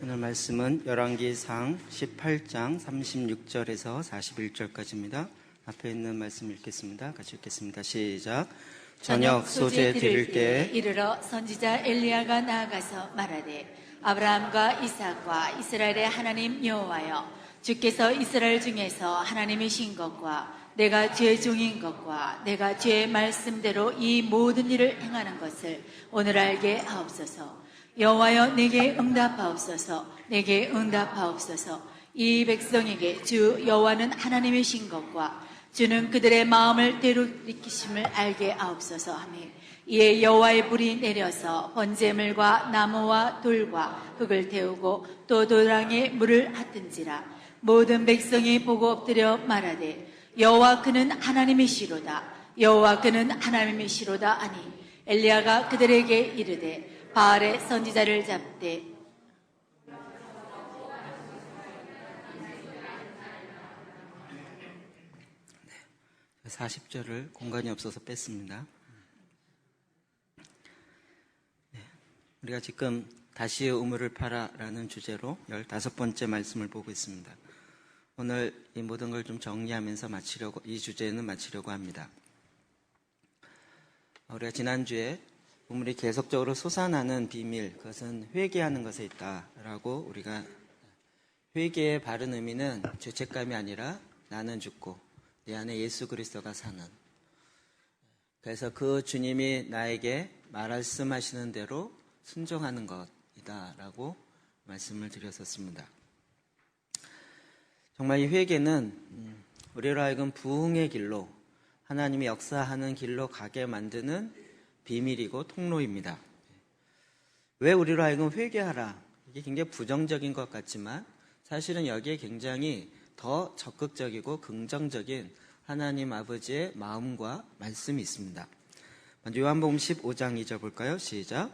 오늘 말씀은 열왕기상 18장 36절에서 41절까지입니다. 앞에 있는 말씀 읽겠습니다. 같이 읽겠습니다. 시작. 저녁 소재 드릴 때에 이르러 선지자 엘리야가 나아가서 말하되 아브라함과 이삭과 이스라엘의 하나님 여호와여, 주께서 이스라엘 중에서 하나님이신 것과 내가 주의 종인 것과 내가 주의 말씀대로 이 모든 일을 행하는 것을 오늘 알게 하옵소서. 여호와여, 내게 응답하옵소서. 내게 응답하옵소서. 이 백성에게 주 여호와는 하나님이신 것과 주는 그들의 마음을 되돌이키심을 알게 하옵소서 하며, 이에 여호와의 불이 내려서 번제물과 나무와 돌과 흙을 태우고 또 도랑에 물을 핫든지라. 모든 백성이 보고 엎드려 말하되 여호와 그는 하나님이시로다. 여호와 그는 하나님이시로다 하니, 엘리야가 그들에게 이르되 바알의 선지자를 잡되 40절을 공간이 없어서 뺐습니다. 우리가 지금 다시의 우물을 파라라는 주제로 15번째 말씀을 보고 있습니다. 오늘 이 모든 걸 좀 정리하면서 이 주제는 마치려고 합니다. 우리가 지난주에 우물이 계속적으로 솟아나는 비밀, 그것은 회개하는 것에 있다라고, 우리가 회개의 바른 의미는 죄책감이 아니라 나는 죽고 내 안에 예수 그리스도가 사는, 그래서 그 주님이 나에게 말씀하시는 대로 순종하는 것이다라고 말씀을 드렸었습니다. 정말 이 회개는 우리로 하여금 부흥의 길로, 하나님이 역사하는 길로 가게 만드는 비밀이고 통로입니다. 왜 우리로 하여금 회개하라, 이게 굉장히 부정적인 것 같지만 사실은 여기에 굉장히 더 적극적이고 긍정적인 하나님 아버지의 마음과 말씀이 있습니다. 먼저 요한복음 15장 2절 볼까요? 시작.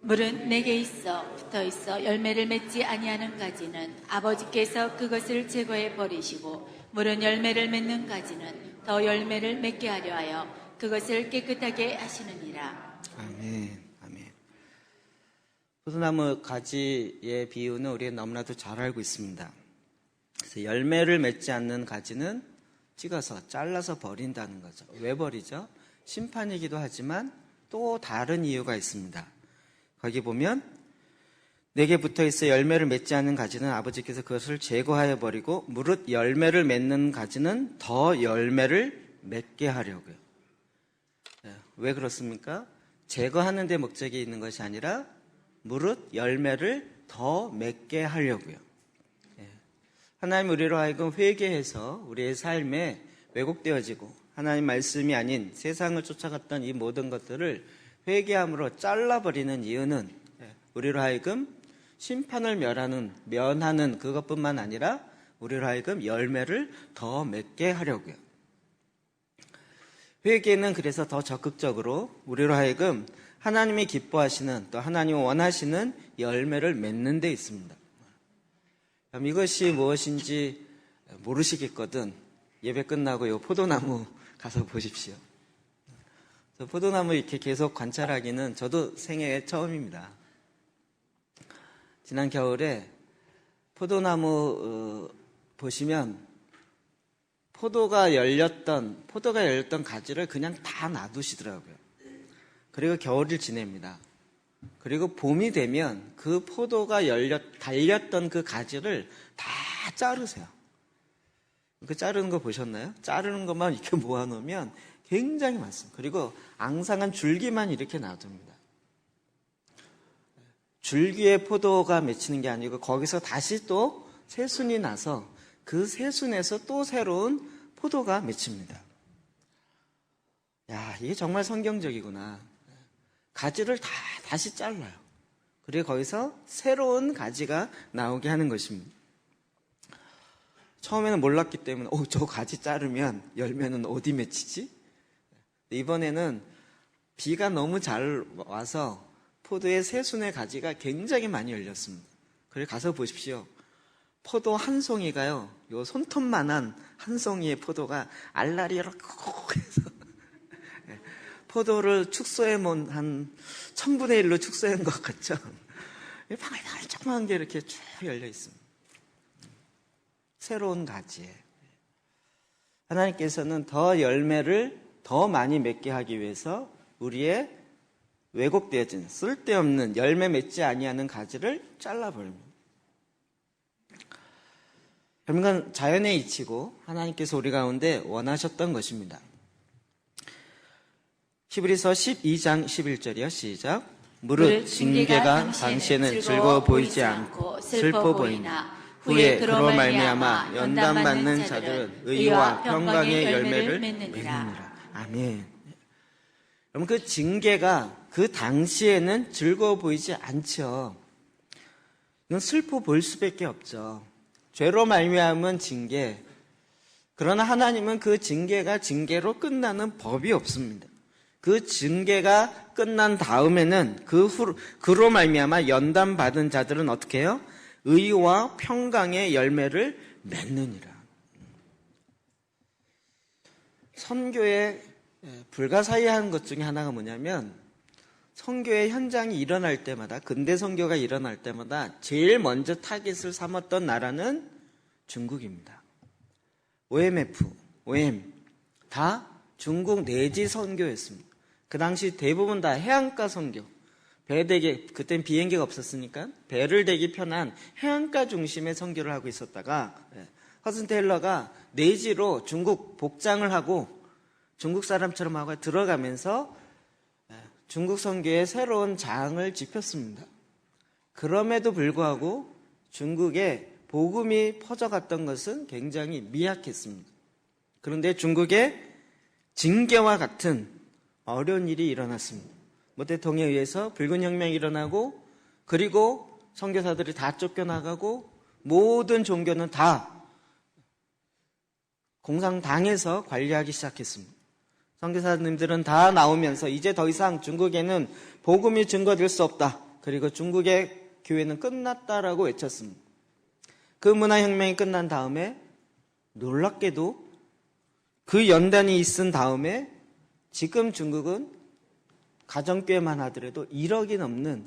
물은 내게 있어 붙어있어 열매를 맺지 아니하는 가지는 아버지께서 그것을 제거해 버리시고, 물은 열매를 맺는 가지는 더 열매를 맺게 하려 하여 그것을 깨끗하게 하시느니라. 아멘. 아멘. 포도나무 가지의 비유는 우리가 너무나도 잘 알고 있습니다. 그래서 열매를 맺지 않는 가지는 찍어서 잘라서 버린다는 거죠. 왜 버리죠? 심판이기도 하지만 또 다른 이유가 있습니다. 거기 보면 내게 붙어있어 열매를 맺지 않는 가지는 아버지께서 그것을 제거하여 버리고, 무릇 열매를 맺는 가지는 더 열매를 맺게 하려고요. 왜 그렇습니까? 제거하는 데 목적이 있는 것이 아니라 무릇 열매를 더 맺게 하려고요. 하나님 우리로 하여금 회개해서 우리의 삶에 왜곡되어지고 하나님 말씀이 아닌 세상을 쫓아갔던 이 모든 것들을 회개함으로 잘라버리는 이유는 우리로 하여금 심판을 면하는 그것뿐만 아니라 우리로 하여금 열매를 더 맺게 하려고요. 회개는 그래서 더 적극적으로 우리로 하여금 하나님이 기뻐하시는, 또 하나님이 원하시는 열매를 맺는 데 있습니다. 그럼 이것이 무엇인지 모르시겠거든 예배 끝나고 이 포도나무 가서 보십시오. 포도나무 이렇게 계속 관찰하기는 저도 생애 처음입니다. 지난 겨울에 포도나무 보시면 포도가 열렸던 가지를 그냥 다 놔두시더라고요. 그리고 겨울을 지냅니다. 그리고 봄이 되면 그 포도가 달렸던 그 가지를 다 자르세요. 그 자르는 거 보셨나요? 자르는 것만 이렇게 모아놓으면 굉장히 많습니다. 그리고 앙상한 줄기만 이렇게 놔둡니다. 줄기에 포도가 맺히는 게 아니고 거기서 다시 또 새순이 나서 그 새순에서 또 새로운 포도가 맺힙니다. 야, 이게 정말 성경적이구나. 가지를 다시 잘라요. 그리고 거기서 새로운 가지가 나오게 하는 것입니다. 처음에는 몰랐기 때문에 저 가지 자르면 열매는 어디 맺히지? 이번에는 비가 너무 잘 와서 포도의 새순의 가지가 굉장히 많이 열렸습니다. 그리고 가서 보십시오. 포도 한 송이가요, 요 손톱만한 한 송이의 포도가 알알이 이렇게 해서 포도를 축소해 한 1000분의 1로 축소한 것 같죠. 방울방울 조그만 게 이렇게 쭉 열려 있습니다. 새로운 가지에. 하나님께서는 더 열매를 더 많이 맺게 하기 위해서 우리의 왜곡되어진 쓸데없는 열매 맺지 아니하는 가지를 잘라버립니다. 그러니까 자연의 이치고 하나님께서 우리 가운데 원하셨던 것입니다. 히브리서 12장 11절이요. 시작. 무릇 징계가 당시에는 즐거워 보이지 않고 슬퍼 보이나 후에 그로 말미암아 연단받는 자들은 의와 평강의 열매를 맺느니라. 아멘. 그럼 그 징계가 그 당시에는 즐거워 보이지 않죠. 이건 슬퍼 보일 수밖에 없죠. 죄로 말미암은 징계. 그러나 하나님은 그 징계가 징계로 끝나는 법이 없습니다. 그 징계가 끝난 다음에는 그로 말미암아 연단받은 자들은 어떻게 해요? 의와 평강의 열매를 맺느니라. 선교에 불가사의한 것 중에 하나가 뭐냐면 선교의 현장이 일어날 때마다 근대 선교가 일어날 때마다 제일 먼저 타깃을 삼았던 나라는 중국입니다. OM 다 중국 내지 선교였습니다. 그 당시 대부분 다 해안가 선교. 배 대기, 그땐 비행기가 없었으니까 배를 대기 편한 해안가 중심의 선교를 하고 있었다가 허슨 테일러가 내지로 중국 복장을 하고 중국 사람처럼 하고 들어가면서 중국 선교에 새로운 장을 짚었습니다. 그럼에도 불구하고 중국에 복음이 퍼져갔던 것은 굉장히 미약했습니다. 그런데 중국에 징계와 같은 어려운 일이 일어났습니다. 모태통에 의해서 붉은 혁명이 일어나고 그리고 선교사들이 다 쫓겨나가고 모든 종교는 다 공산당에서 관리하기 시작했습니다. 선교사님들은 다 나오면서 이제 더 이상 중국에는 복음이 증거될 수 없다. 그리고 중국의 교회는 끝났다라고 외쳤습니다. 그 문화혁명이 끝난 다음에 놀랍게도 그 연단이 있은 다음에 지금 중국은 가정교회만 하더라도 1억이 넘는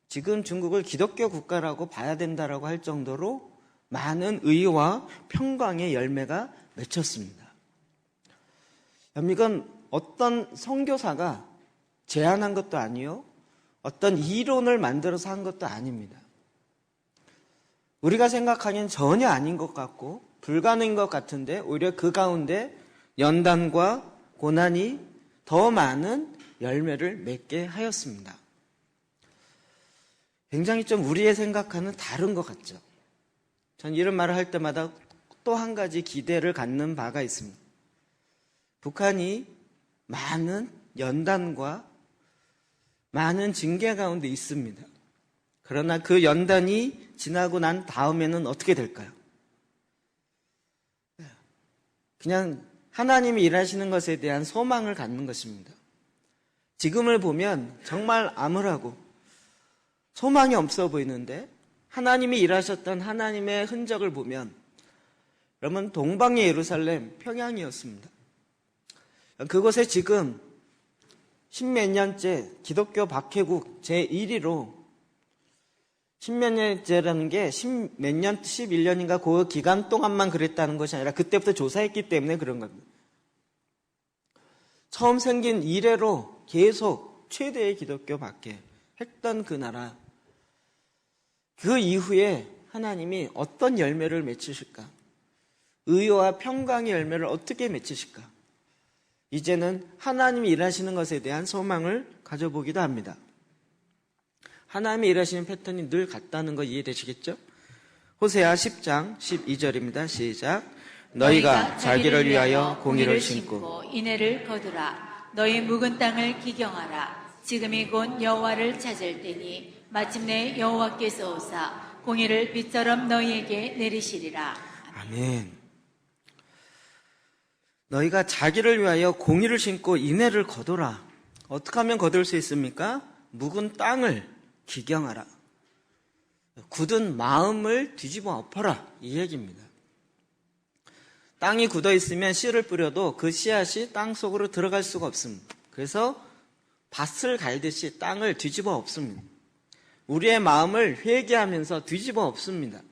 지금 중국을 기독교 국가라고 봐야 된다라고 할 정도로 많은 의와 평강의 열매가 맺혔습니다. 이건 어떤 선교사가 제안한 것도 아니요, 어떤 이론을 만들어서 한 것도 아닙니다. 우리가 생각하기엔 전혀 아닌 것 같고 불가능인 것 같은데 오히려 그 가운데 연단과 고난이 더 많은 열매를 맺게 하였습니다. 굉장히 좀 우리의 생각과는 다른 것 같죠. 전 이런 말을 할 때마다 또 한 가지 기대를 갖는 바가 있습니다. 북한이 많은 연단과 많은 징계 가운데 있습니다. 그러나 그 연단이 지나고 난 다음에는 어떻게 될까요? 그냥 하나님이 일하시는 것에 대한 소망을 갖는 것입니다. 지금을 보면 정말 암울하고 소망이 없어 보이는데 하나님이 일하셨던 하나님의 흔적을 보면 여러분 동방의 예루살렘 평양이었습니다. 그곳에 지금 십몇 년째 기독교 박해국 제1위로 십몇 년째라는 게 십몇 년, 11년인가 그 기간 동안만 그랬다는 것이 아니라 그때부터 조사했기 때문에 그런 겁니다. 처음 생긴 이래로 계속 최대의 기독교 박해 했던 그 나라. 그 이후에 하나님이 어떤 열매를 맺히실까? 의와 평강의 열매를 어떻게 맺히실까? 이제는 하나님이 일하시는 것에 대한 소망을 가져보기도 합니다. 하나님이 일하시는 패턴이 늘 같다는 거 이해되시겠죠? 호세아 10장 12절입니다. 시작. 너희가 자기를 위하여 공의를 심고 인애를 거두라. 너희 묵은 땅을 기경하라. 지금이 곧 여호와를 찾을 때니 마침내 여호와께서 오사 공의를 빛처럼 너희에게 내리시리라. 아멘. 너희가 자기를 위하여 공의를 심고 인애를 거두라. 어떻게 하면 거둘 수 있습니까? 묵은 땅을 기경하라. 굳은 마음을 뒤집어 엎어라. 이 얘기입니다. 땅이 굳어 있으면 씨를 뿌려도 그 씨앗이 땅 속으로 들어갈 수가 없습니다. 그래서 밭을 갈듯이 땅을 뒤집어 엎습니다. 우리의 마음을 회개하면서 뒤집어 엎습니다.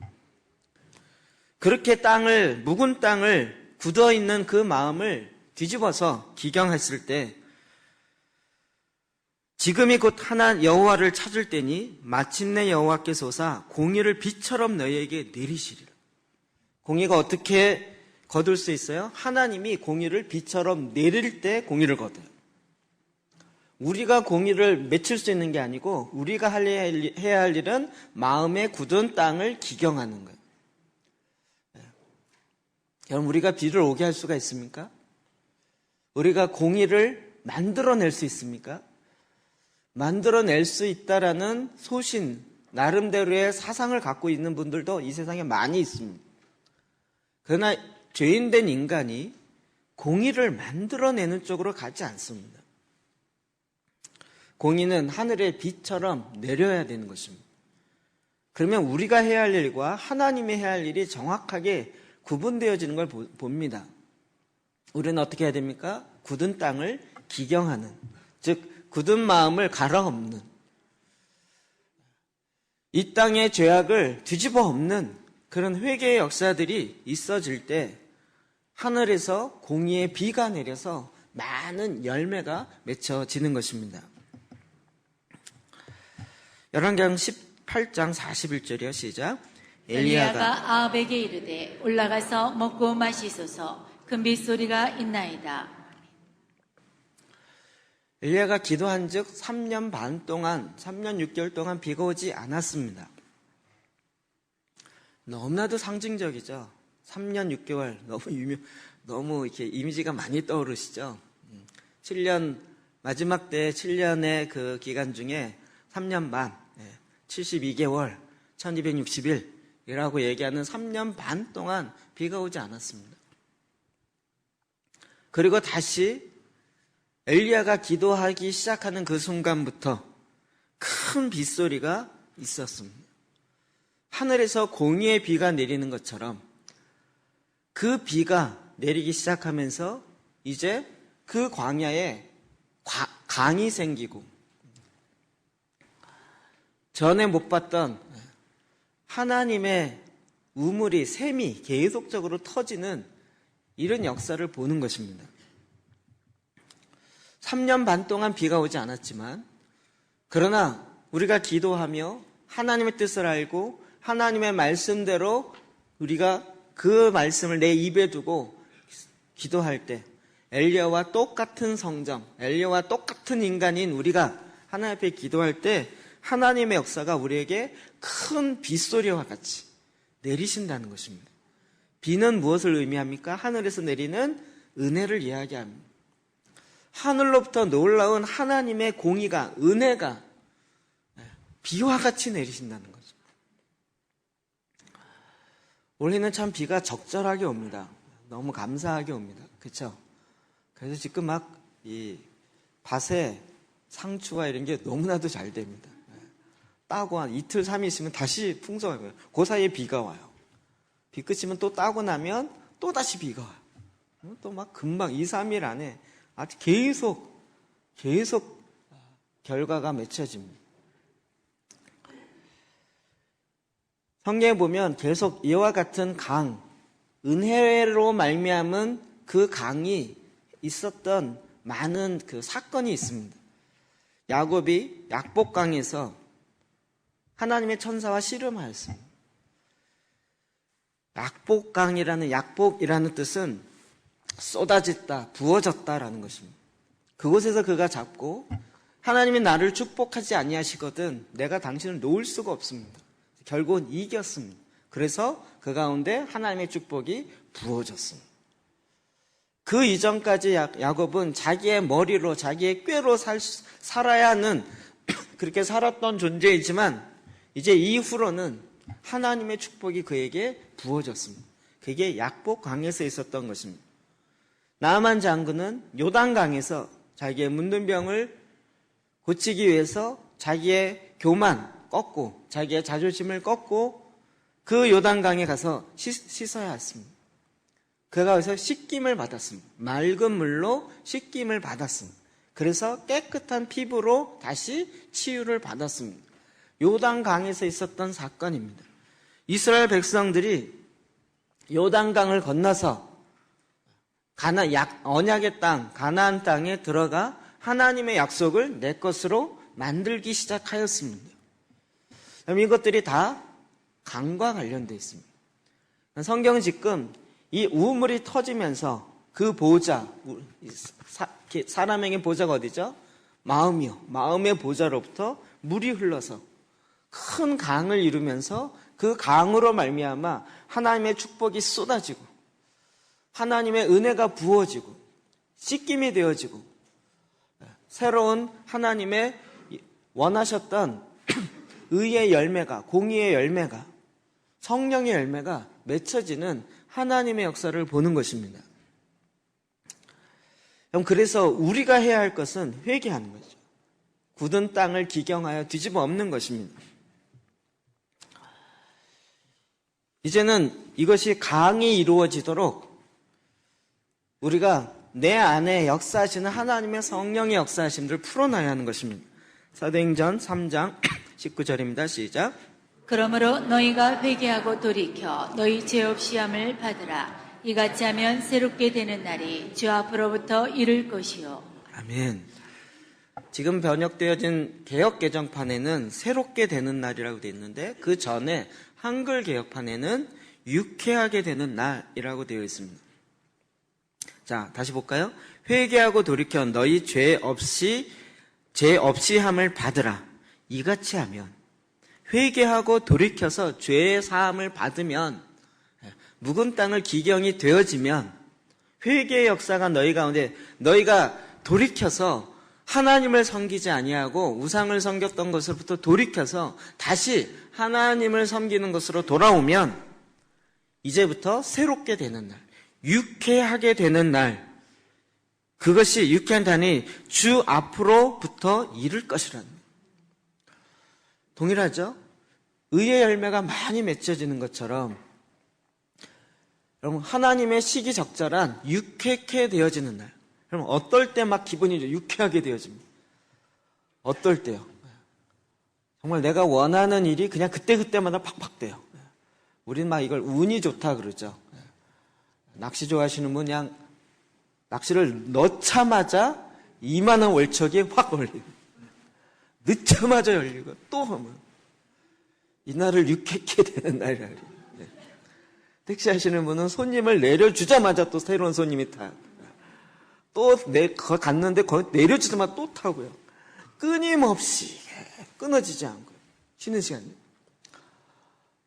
그렇게 묵은 땅을 굳어있는 그 마음을 뒤집어서 기경했을 때 지금이 곧 여호와를 찾을 때니 마침내 여호와께서사 공의를 비처럼 너희에게 내리시리라. 공의가 어떻게 거둘 수 있어요? 하나님이 공의를 비처럼 내릴 때 공의를 거둬요. 우리가 공의를 맺힐 수 있는 게 아니고 우리가 해야 할 일은 마음에 굳은 땅을 기경하는 거예요. 여러분, 우리가 비를 오게 할 수가 있습니까? 우리가 공의를 만들어낼 수 있습니까? 만들어낼 수 있다라는 소신, 나름대로의 사상을 갖고 있는 분들도 이 세상에 많이 있습니다. 그러나 죄인된 인간이 공의를 만들어내는 쪽으로 가지 않습니다. 공의는 하늘의 비처럼 내려야 되는 것입니다. 그러면 우리가 해야 할 일과 하나님이 해야 할 일이 정확하게 구분되어지는 걸 봅니다. 우리는 어떻게 해야 됩니까? 굳은 땅을 기경하는, 즉 굳은 마음을 갈아엎는, 이 땅의 죄악을 뒤집어 엎는 그런 회개의 역사들이 있어질 때 하늘에서 공의의 비가 내려서 많은 열매가 맺혀지는 것입니다. 열왕기상 18장 41절이요. 시작. 엘리야가 아합에게 이르되 올라가서 먹고 마시소서. 큰 빗소리가 있나이다. 엘리야가 기도한 즉 3년 반 동안, 3년 6개월 동안 비가 오지 않았습니다. 너무나도 상징적이죠. 3년 6개월, 너무 이렇게 이미지가 많이 떠오르시죠. 7년, 마지막 때 7년의 그 기간 중에 3년 반, 72개월, 1260일이라고 얘기하는 3년 반 동안 비가 오지 않았습니다. 그리고 다시 엘리야가 기도하기 시작하는 그 순간부터 큰 빗소리가 있었습니다. 하늘에서 공의의 비가 내리는 것처럼 그 비가 내리기 시작하면서 이제 그 광야에 강이 생기고 전에 못 봤던 하나님의 우물이, 샘이 계속적으로 터지는 이런 역사를 보는 것입니다. 3년 반 동안 비가 오지 않았지만, 그러나 우리가 기도하며 하나님의 뜻을 알고 하나님의 말씀대로 우리가 그 말씀을 내 입에 두고 기도할 때 엘리야와 똑같은 성정, 엘리야와 똑같은 인간인 우리가 하나님 앞에 기도할 때 하나님의 역사가 우리에게 큰 빗소리와 같이 내리신다는 것입니다. 비는 무엇을 의미합니까? 하늘에서 내리는 은혜를 이야기합니다. 하늘로부터 놀라운 하나님의 공의가, 은혜가 비와 같이 내리신다는 거죠. 올해는 참 비가 적절하게 옵니다. 너무 감사하게 옵니다. 그렇죠? 그래서 지금 막 이 밭에 상추가 이런 게 너무나도 잘 됩니다. 따고 한 이틀, 3일 있으면 다시 풍성하고요. 그 사이에 비가 와요. 비 끝이면 또 따고 나면 또 다시 비가 와요. 또 막 금방 2, 3일 안에 아주 계속 결과가 맺혀집니다. 성경에 보면 계속 이와 같은 강, 은혜로 말미암은 그 강이 있었던 많은 그 사건이 있습니다. 야곱이 약복강에서 하나님의 천사와 씨름하였습니다. 약복이라는 뜻은 쏟아졌다, 부어졌다라는 것입니다. 그곳에서 그가 잡고 하나님이 나를 축복하지 아니하시거든 내가 당신을 놓을 수가 없습니다. 결국은 이겼습니다. 그래서 그 가운데 하나님의 축복이 부어졌습니다. 그 이전까지 야곱은 자기의 머리로, 자기의 꾀로 살아야 하는 그렇게 살았던 존재이지만 이제 이후로는 하나님의 축복이 그에게 부어졌습니다. 그게 약복강에서 있었던 것입니다. 나아만 장군은 요단강에서 자기의 문둥병을 고치기 위해서 자기의 교만 꺾고 자기의 자존심을 꺾고 그 요단강에 가서 씻어야 했습니다. 그가 거기서 씻김을 받았습니다. 맑은 물로 씻김을 받았습니다. 그래서 깨끗한 피부로 다시 치유를 받았습니다. 요단강에서 있었던 사건입니다. 이스라엘 백성들이 요단강을 건너서 언약의 땅, 가나안 땅에 들어가 하나님의 약속을 내 것으로 만들기 시작하였습니다. 이것들이 다 강과 관련되어 있습니다. 성경은 지금 이 우물이 터지면서 그 보좌, 사람에게 보좌가 어디죠? 마음이요. 마음의 보좌로부터 물이 흘러서 큰 강을 이루면서 그 강으로 말미암아 하나님의 축복이 쏟아지고 하나님의 은혜가 부어지고 씻김이 되어지고 새로운 하나님의 원하셨던 의의 열매가, 공의의 열매가, 성령의 열매가 맺혀지는 하나님의 역사를 보는 것입니다. 그래서 우리가 해야 할 것은 회개하는 거죠. 굳은 땅을 기경하여 뒤집어 엎는 것입니다. 이제는 이것이 강이 이루어지도록 우리가 내 안에 역사하시는 하나님의 성령의 역사하심들을 풀어놔야 하는 것입니다. 사도행전 3장 19절입니다. 시작. 그러므로 너희가 회개하고 돌이켜 너희 죄 없이 함을 받으라. 이같이 하면 새롭게 되는 날이 주 앞으로부터 이를 것이요. 아멘. 지금 번역되어진 개역 개정판에는 새롭게 되는 날이라고 되어 있는데 그 전에 한글 개역판에는 유쾌하게 되는 날이라고 되어 있습니다. 자, 다시 볼까요? 회개하고 돌이켜 너희 죄 없이 함을 받으라. 이같이 하면, 회개하고 돌이켜서 죄의 사함을 받으면, 묵은 땅을 기경이 되어지면 회개의 역사가 너희 가운데, 너희가 돌이켜서 하나님을 섬기지 아니하고 우상을 섬겼던 것으로부터 돌이켜서 다시 하나님을 섬기는 것으로 돌아오면 이제부터 새롭게 되는 날, 유쾌하게 되는 날, 그것이 유쾌한 단위 주 앞으로부터 이를 것이라는 거예요. 동일하죠? 의의 열매가 많이 맺혀지는 것처럼 여러분, 하나님의 시기적절한 유쾌케 되어지는 날. 여러분, 어떨 때 막 기분이 유쾌하게 되어집니다. 어떨 때요? 정말 내가 원하는 일이 그냥 그때그때마다 팍팍 돼요. 우린 막 이걸 운이 좋다 그러죠. 낚시 좋아하시는 분 그냥 낚시를 넣자마자 이만한 월척이 확 올리고 넣자마자 열리고 또 하면 이날을 유쾌케 되는 날이라 그래요. 택시 하시는 분은 손님을 내려주자마자 또 새로운 손님이 타요. 또 갔는데 거기 내려주자마자 또 타고요. 끊임없이 끊어지지 않고 쉬는 시간이.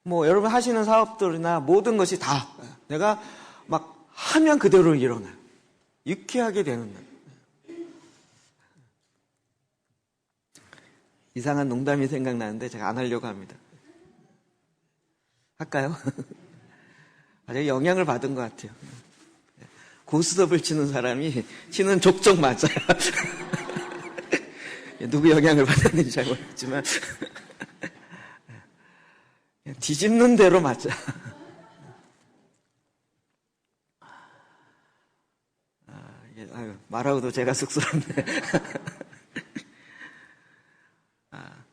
뭐 여러분 하시는 사업들이나 모든 것이 다 내가 막 하면 그대로 일어나요. 유쾌하게 되는 날. 이상한 농담이 생각나는데 제가 안 하려고 합니다. 할까요? 아주 영향을 받은 것 같아요. 고스톱을 치는 사람이 치는 족족 맞아요. 누구 영향을 받았는지 잘 모르겠지만 뒤집는 대로 맞아. 말하고도 제가 쑥스럽네.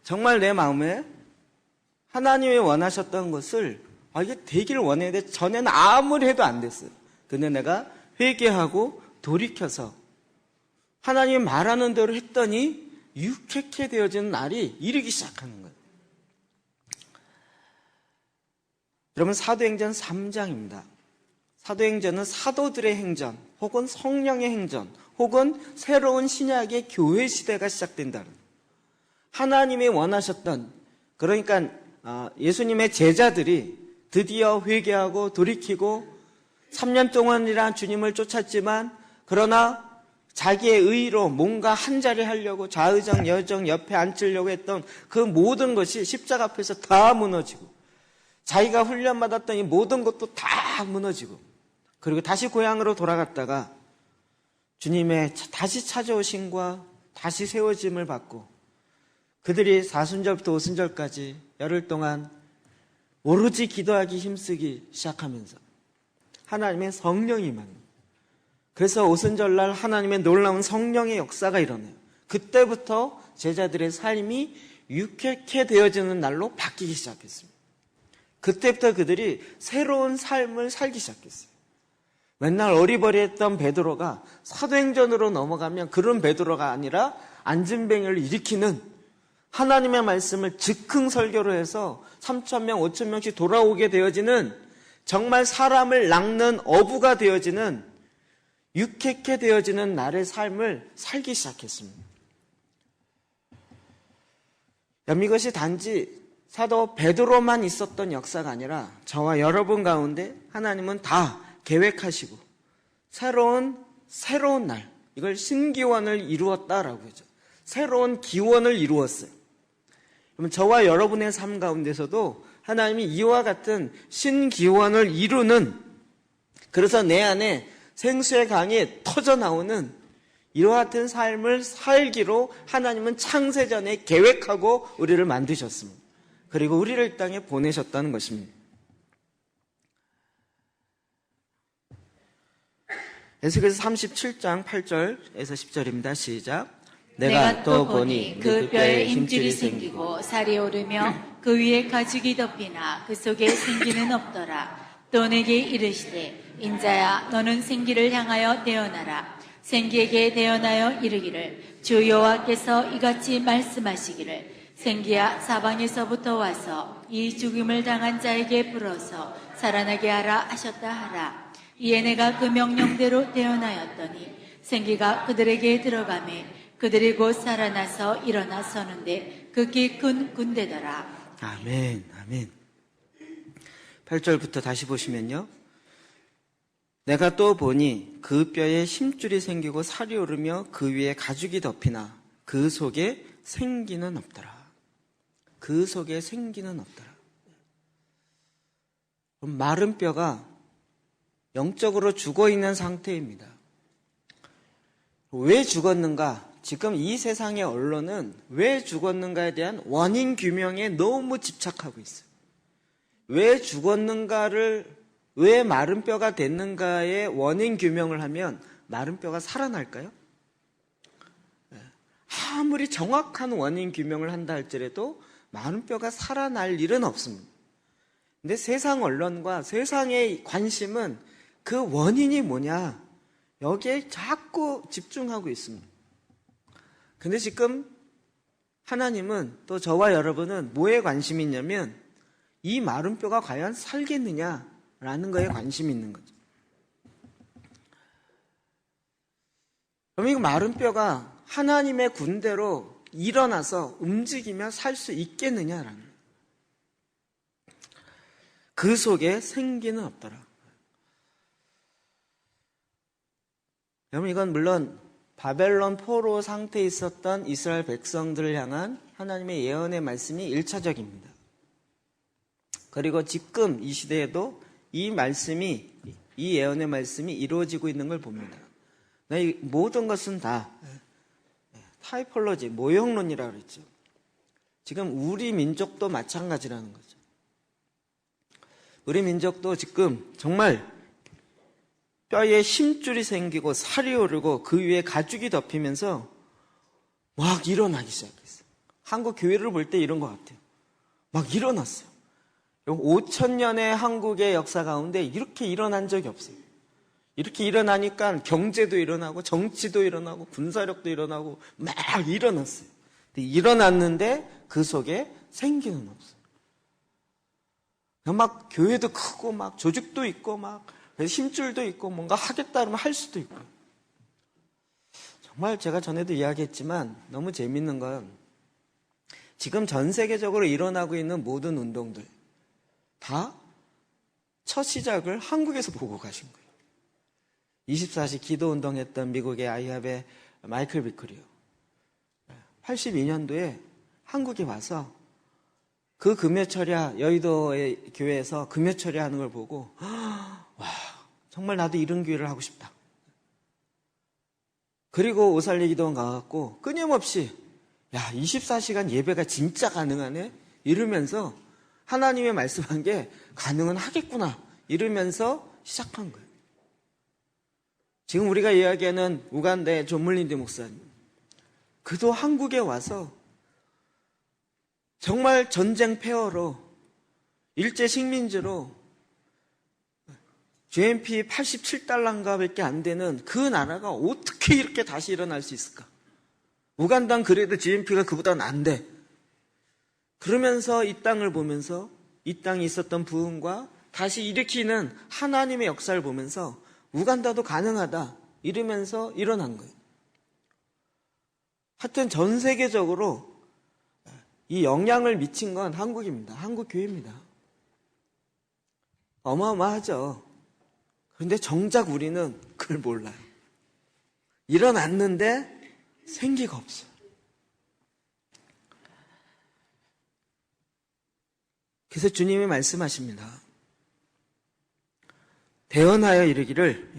정말 내 마음에 하나님이 원하셨던 것을 이게 되기를 원했는데 전에는 아무리 해도 안 됐어요. 근데 내가 회개하고 돌이켜서 하나님이 말하는 대로 했더니 유쾌케 되어지는 날이 이르기 시작하는 거예요. 여러분, 사도행전 3장입니다. 사도행전은 사도들의 행전 혹은 성령의 행전 혹은 새로운 신약의 교회 시대가 시작된다는, 하나님이 원하셨던, 그러니까 예수님의 제자들이 드디어 회개하고 돌이키고 3년 동안이란 주님을 쫓았지만 그러나 자기의 의로 뭔가 한 자리 하려고 좌의정 여정 옆에 앉으려고 했던 그 모든 것이 십자가 앞에서 다 무너지고 자기가 훈련받았던 이 모든 것도 다 무너지고 그리고 다시 고향으로 돌아갔다가 주님의 다시 찾아오심과 다시 세워짐을 받고 그들이 사순절부터 오순절까지 열흘 동안 오로지 기도하기 힘쓰기 시작하면서 하나님의 성령이 임합니다. 그래서 오순절날 하나님의 놀라운 성령의 역사가 일어나요. 그때부터 제자들의 삶이 유쾌케 되어지는 날로 바뀌기 시작했습니다. 그때부터 그들이 새로운 삶을 살기 시작했어요. 맨날 어리버리했던 베드로가 사도행전으로 넘어가면 그런 베드로가 아니라 안진뱅이를 일으키는 하나님의 말씀을 즉흥 설교로 해서 3,000명, 5,000명씩 돌아오게 되어지는 정말 사람을 낚는 어부가 되어지는 유쾌케 되어지는 날의 삶을 살기 시작했습니다. 이것이 단지 사도 베드로만 있었던 역사가 아니라 저와 여러분 가운데 하나님은 다 계획하시고 새로운 날, 이걸 신기원을 이루었다라고 하죠. 새로운 기원을 이루었어요. 그러면 저와 여러분의 삶 가운데서도 하나님이 이와 같은 신기원을 이루는, 그래서 내 안에 생수의 강이 터져 나오는 이와 같은 삶을 살기로 하나님은 창세전에 계획하고 우리를 만드셨습니다. 그리고 우리를 이 땅에 보내셨다는 것입니다. 에스겔서 37장 8절에서 10절입니다. 시작. 내가 또 보니 그 뼈에 힘줄이 생기고 살이 오르며 그 위에 가죽이 덮이나 그 속에 생기는 없더라. 또 내게 이르시되 인자야 너는 생기를 향하여 대언하라. 생기에게 대언하여 이르기를 주 여호와께서 이같이 말씀하시기를 생기야 사방에서부터 와서 이 죽음을 당한 자에게 불어서 살아나게 하라 하셨다 하라. 이에 내가 그 명령대로 대언하였더니 생기가 그들에게 들어가매 그들이 곧 살아나서 일어나 서는데 극히 큰 군대더라. 아멘, 아멘. 8절부터 다시 보시면요. 내가 또 보니 그 뼈에 힘줄이 생기고 살이 오르며 그 위에 가죽이 덮이나 그 속에 생기는 없더라. 그 속에 생기는 없더라. 마른 뼈가 영적으로 죽어있는 상태입니다. 왜 죽었는가? 지금 이 세상의 언론은 왜 죽었는가에 대한 원인 규명에 너무 집착하고 있어요. 왜 죽었는가를, 왜 마른 뼈가 됐는가의 원인 규명을 하면 마른 뼈가 살아날까요? 아무리 정확한 원인 규명을 한다 할지라도 마른 뼈가 살아날 일은 없습니다. 근데 세상 언론과 세상의 관심은 그 원인이 뭐냐, 여기에 자꾸 집중하고 있습니다. 근데 지금 하나님은, 또 저와 여러분은 뭐에 관심이 있냐면 이 마른 뼈가 과연 살겠느냐라는 거에 관심이 있는 거죠. 그럼 이 마른 뼈가 하나님의 군대로 일어나서 움직이며 살 수 있겠느냐라는 거예요. 그 속에 생기는 없더라. 여러분, 이건 물론 바벨론 포로 상태에 있었던 이스라엘 백성들을 향한 하나님의 예언의 말씀이 1차적입니다. 그리고 지금 이 시대에도 이 예언의 말씀이 이루어지고 있는 걸 봅니다. 이 모든 것은 다 타이폴로지, 모형론이라고 그랬죠. 지금 우리 민족도 마찬가지라는 거죠. 우리 민족도 지금 정말 뼈에 힘줄이 생기고 살이 오르고 그 위에 가죽이 덮이면서 막 일어나기 시작했어요. 한국 교회를 볼 때 이런 것 같아요. 막 일어났어요. 5,000년의 한국의 역사 가운데 이렇게 일어난 적이 없어요. 이렇게 일어나니까 경제도 일어나고 정치도 일어나고 군사력도 일어나고 막 일어났어요. 근데 일어났는데 그 속에 생기는 없어요. 막 교회도 크고 막 조직도 있고 막 힘줄도 있고 뭔가 하겠다 그러면 할 수도 있고. 정말 제가 전에도 이야기했지만 너무 재밌는 건 지금 전 세계적으로 일어나고 있는 모든 운동들 다 첫 시작을 한국에서 보고 가신 거예요. 24시 기도 운동했던 미국의 아이합의 마이클 비클이요. 82년도에 한국에 와서 그 금요철야 여의도의 교회에서 금요철야 하는 걸 보고 와, 정말 나도 이런 교회를 하고 싶다. 그리고 오살리 기도원 가갖고 끊임없이 24시간 예배가 진짜 가능하네? 이러면서 하나님의 말씀한 게 가능은 하겠구나 이러면서 시작한 거예요. 지금 우리가 이야기하는 우간다의 존 물린디 목사님, 그도 한국에 와서 정말 전쟁 폐허로 일제 식민지로 GNP 87달러인가 밖에 안 되는 그 나라가 어떻게 이렇게 다시 일어날 수 있을까? 우간다는 그래도 GNP가 그보다는 안 돼. 그러면서 이 땅을 보면서 이 땅에 있었던 부흥과 다시 일으키는 하나님의 역사를 보면서 우간다도 가능하다 이러면서 일어난 거예요. 하여튼 전 세계적으로 이 영향을 미친 건 한국입니다. 한국 교회입니다. 어마어마하죠. 그런데 정작 우리는 그걸 몰라요. 일어났는데 생기가 없어요. 그래서 주님이 말씀하십니다. 대언하여 이르기를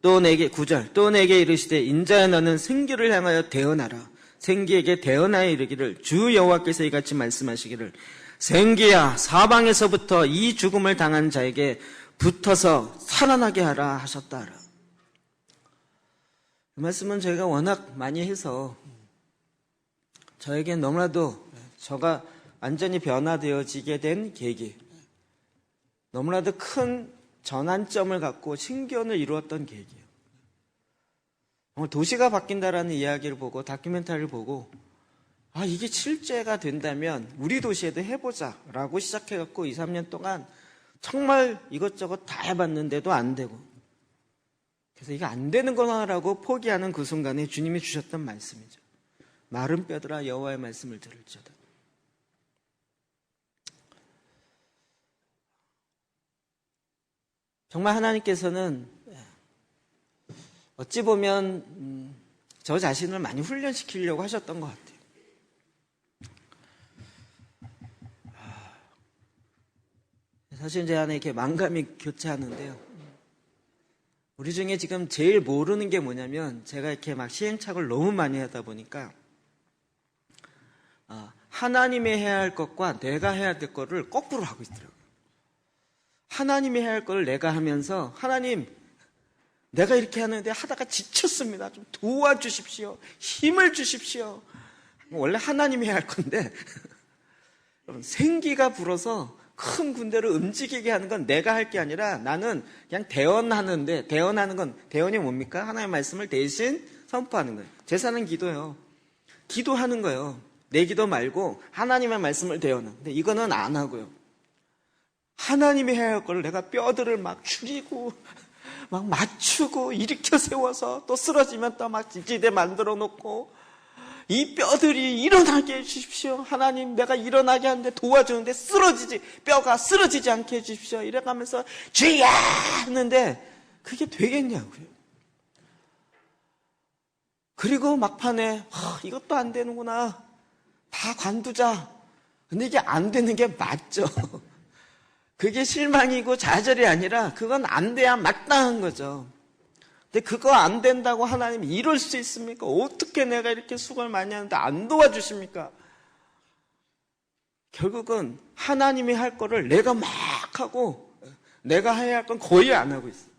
또 내게 9절 또 내게 이르시되 인자야 너는 생기를 향하여 대언하라. 생기에게 대언하여 이르기를 주 여호와께서 이같이 말씀하시기를 생기야 사방에서부터 이 죽음을 당한 자에게 붙어서 살아나게 하라 하셨다. 이 말씀은 저희가 워낙 많이 해서 저에겐 너무나도 저가 완전히 변화되어지게 된 계기, 너무나도 큰 전환점을 갖고 신견을 이루었던 계기예요. 도시가 바뀐다라는 이야기를 보고 다큐멘터리를 보고 이게 실제가 된다면 우리 도시에도 해보자 라고 시작해갖고 2, 3년 동안 정말 이것저것 다 해봤는데도 안 되고, 그래서 이게 안 되는구나라고 포기하는 그 순간에 주님이 주셨던 말씀이죠. 마른 뼈들아 여호와의 말씀을 들을지어다. 정말 하나님께서는 어찌 보면 저 자신을 많이 훈련시키려고 하셨던 것 같아요. 사실 제 안에 이렇게 만감이 교차하는데요. 우리 중에 지금 제일 모르는 게 뭐냐면 제가 이렇게 막 시행착오를 너무 많이 하다 보니까 하나님이 해야 할 것과 내가 해야 될 거를 거꾸로 하고 있더라고요. 하나님이 해야 할 거를 내가 하면서 하나님 내가 이렇게 하는데 하다가 지쳤습니다. 좀 도와주십시오. 힘을 주십시오. 원래 하나님이 해야 할 건데 생기가 불어서 큰 군대를 움직이게 하는 건 내가 할 게 아니라 나는 그냥 대언하는데, 대언하는 건 대언이 뭡니까? 하나님의 말씀을 대신 선포하는 거예요. 제사는 기도예요. 기도하는 거예요. 내 기도 말고 하나님의 말씀을 대언하는. 근데 이거는 안 하고요. 하나님이 해야 할 거를 내가 뼈들을 막 추리고 막 맞추고 일으켜 세워서 또 쓰러지면 또 막 지지대 만들어 놓고 이 뼈들이 일어나게 해주십시오. 하나님 내가 일어나게 하는데 도와주는데 뼈가 쓰러지지 않게 해주십시오. 이래가면서 주야 했는데 그게 되겠냐고요. 그리고 막판에 이것도 안 되는구나. 다 관두자. 근데 이게 안 되는 게 맞죠. 그게 실망이고 좌절이 아니라 그건 안 돼야 마땅한 거죠. 근데 그거 안 된다고 하나님이 이럴 수 있습니까? 어떻게 내가 이렇게 수고를 많이 하는데 안 도와주십니까? 결국은 하나님이 할 거를 내가 막 하고 내가 해야 할 건 거의 안 하고 있어요.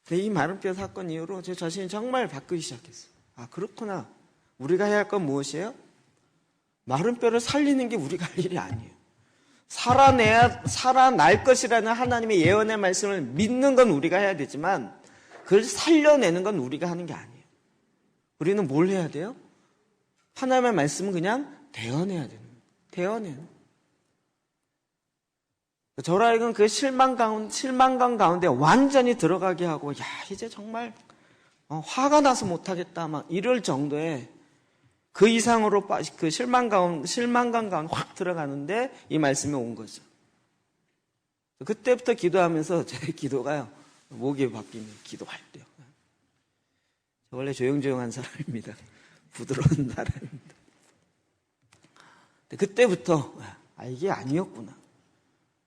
근데 이 마른뼈 사건 이후로 제 자신이 정말 바뀌기 시작했어요. 그렇구나. 우리가 해야 할 건 무엇이에요? 마른뼈를 살리는 게 우리가 할 일이 아니에요. 살아날 것이라는 하나님의 예언의 말씀을 믿는 건 우리가 해야 되지만 그걸 살려내는 건 우리가 하는 게 아니에요. 우리는 뭘 해야 돼요? 하나님의 말씀은 그냥 대언해야 되는 거예요. 대언해요. 저로 하여금 그 실망감 가운데 완전히 들어가게 하고 이제 정말 화가 나서 못하겠다 막 이럴 정도의 그 이상으로 그 실망감 가운데 확 들어가는데 이 말씀이 온 거죠. 그때부터 기도하면서 제 기도가요. 목이 바뀌네요. 기도할 때요. 원래 조용조용한 사람입니다. 부드러운 사람입니다. 그때부터 이게 아니었구나.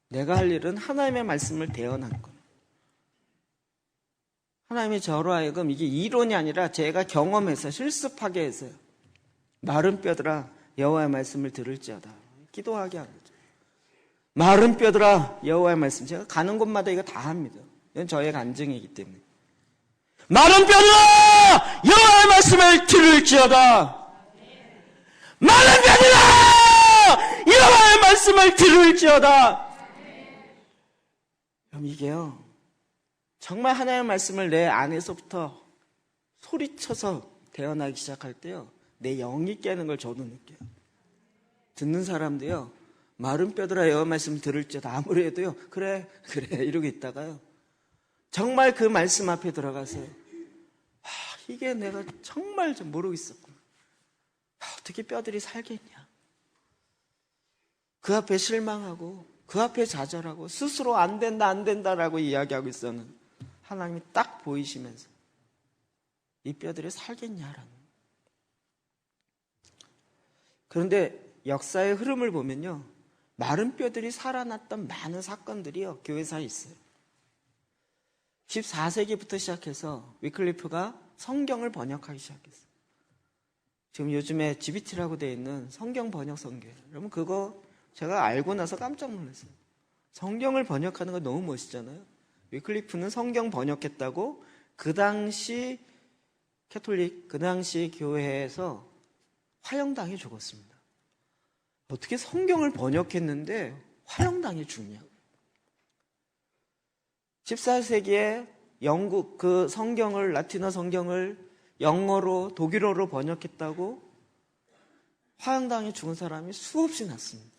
내가 할 일은 하나님의 말씀을 대언하는 거예요. 하나님이 저로 하여금 이게 이론이 아니라 제가 경험해서 실습하게 해서요. 마른 뼈들아 여호와의 말씀을 들을지어다. 기도하게 한 거죠. 마른 뼈들아 여호와의 말씀. 제가 가는 곳마다 이거 다 합니다. 이건 저의 간증이기 때문에. 마른 뼈들아 여호와의 말씀을 들을지어다. 마른 뼈들아 여호와의 말씀을 들을지어다. 그럼 이게요, 정말 하나님의 말씀을 내 안에서부터 소리쳐서 대언하기 시작할 때요, 내 영이 깨는 걸 저도 느껴요. 듣는 사람도요, 마른 뼈들아 여호와 말씀 들을지어다. 아무리 해도요, 그래 이러고 있다가요, 정말 그 말씀 앞에 들어가서 이게 내가 정말 좀 모르고 있었구나. 어떻게 뼈들이 살겠냐. 그 앞에 실망하고 그 앞에 좌절하고 스스로 안 된다라고 이야기하고 있었는 하나님이 딱 보이시면서 이 뼈들이 살겠냐라는. 그런데 역사의 흐름을 보면요, 마른 뼈들이 살아났던 많은 사건들이요, 교회사에 있어요. 14세기부터 시작해서 위클리프가 성경을 번역하기 시작했어요. 지금 요즘에 GBT라고 되어 있는 성경 번역 성경이에요. 여러분 그거 제가 알고 나서 깜짝 놀랐어요. 성경을 번역하는 거 너무 멋있잖아요. 위클리프는 성경 번역했다고 그 당시 캐톨릭, 그 당시 교회에서 화형당해 죽었습니다. 어떻게 성경을 번역했는데 화형당해 죽냐고. 14세기에 영국 그 성경을, 라틴어 성경을 영어로, 독일어로 번역했다고 화형당해 죽은 사람이 수없이 났습니다.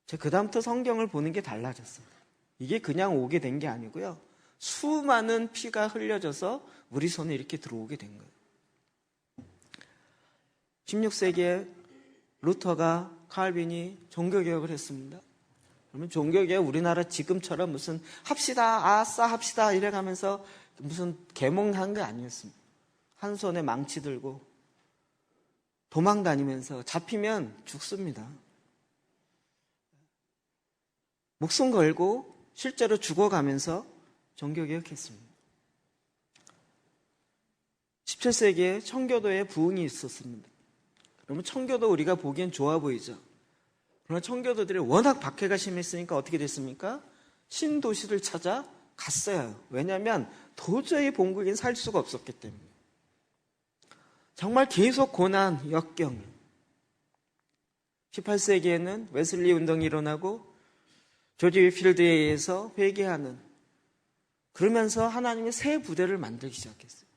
제가 그다음부터 성경을 보는 게 달라졌어요. 이게 그냥 오게 된 게 아니고요, 수많은 피가 흘려져서 우리 손에 이렇게 들어오게 된 거예요. 16세기에 루터가, 칼빈이 종교개혁을 했습니다. 그러면 종교개혁 우리나라 지금처럼 무슨 합시다, 아싸 합시다 이래가면서 무슨 계몽한 게 아니었습니다. 한 손에 망치 들고 도망 다니면서 잡히면 죽습니다. 목숨 걸고 실제로 죽어가면서 종교개혁했습니다. 17세기에 청교도에 부흥이 있었습니다. 그러면 청교도 우리가 보기엔 좋아 보이죠. 그러나 청교도들이 워낙 박해가 심했으니까 어떻게 됐습니까? 신도시를 찾아 갔어요. 왜냐하면 도저히 본국인 살 수가 없었기 때문에. 정말 계속 고난, 역경. 18세기에는 웨슬리 운동이 일어나고 조지 위필드에 의해서 회개하는, 그러면서 하나님이 새 부대를 만들기 시작했어요.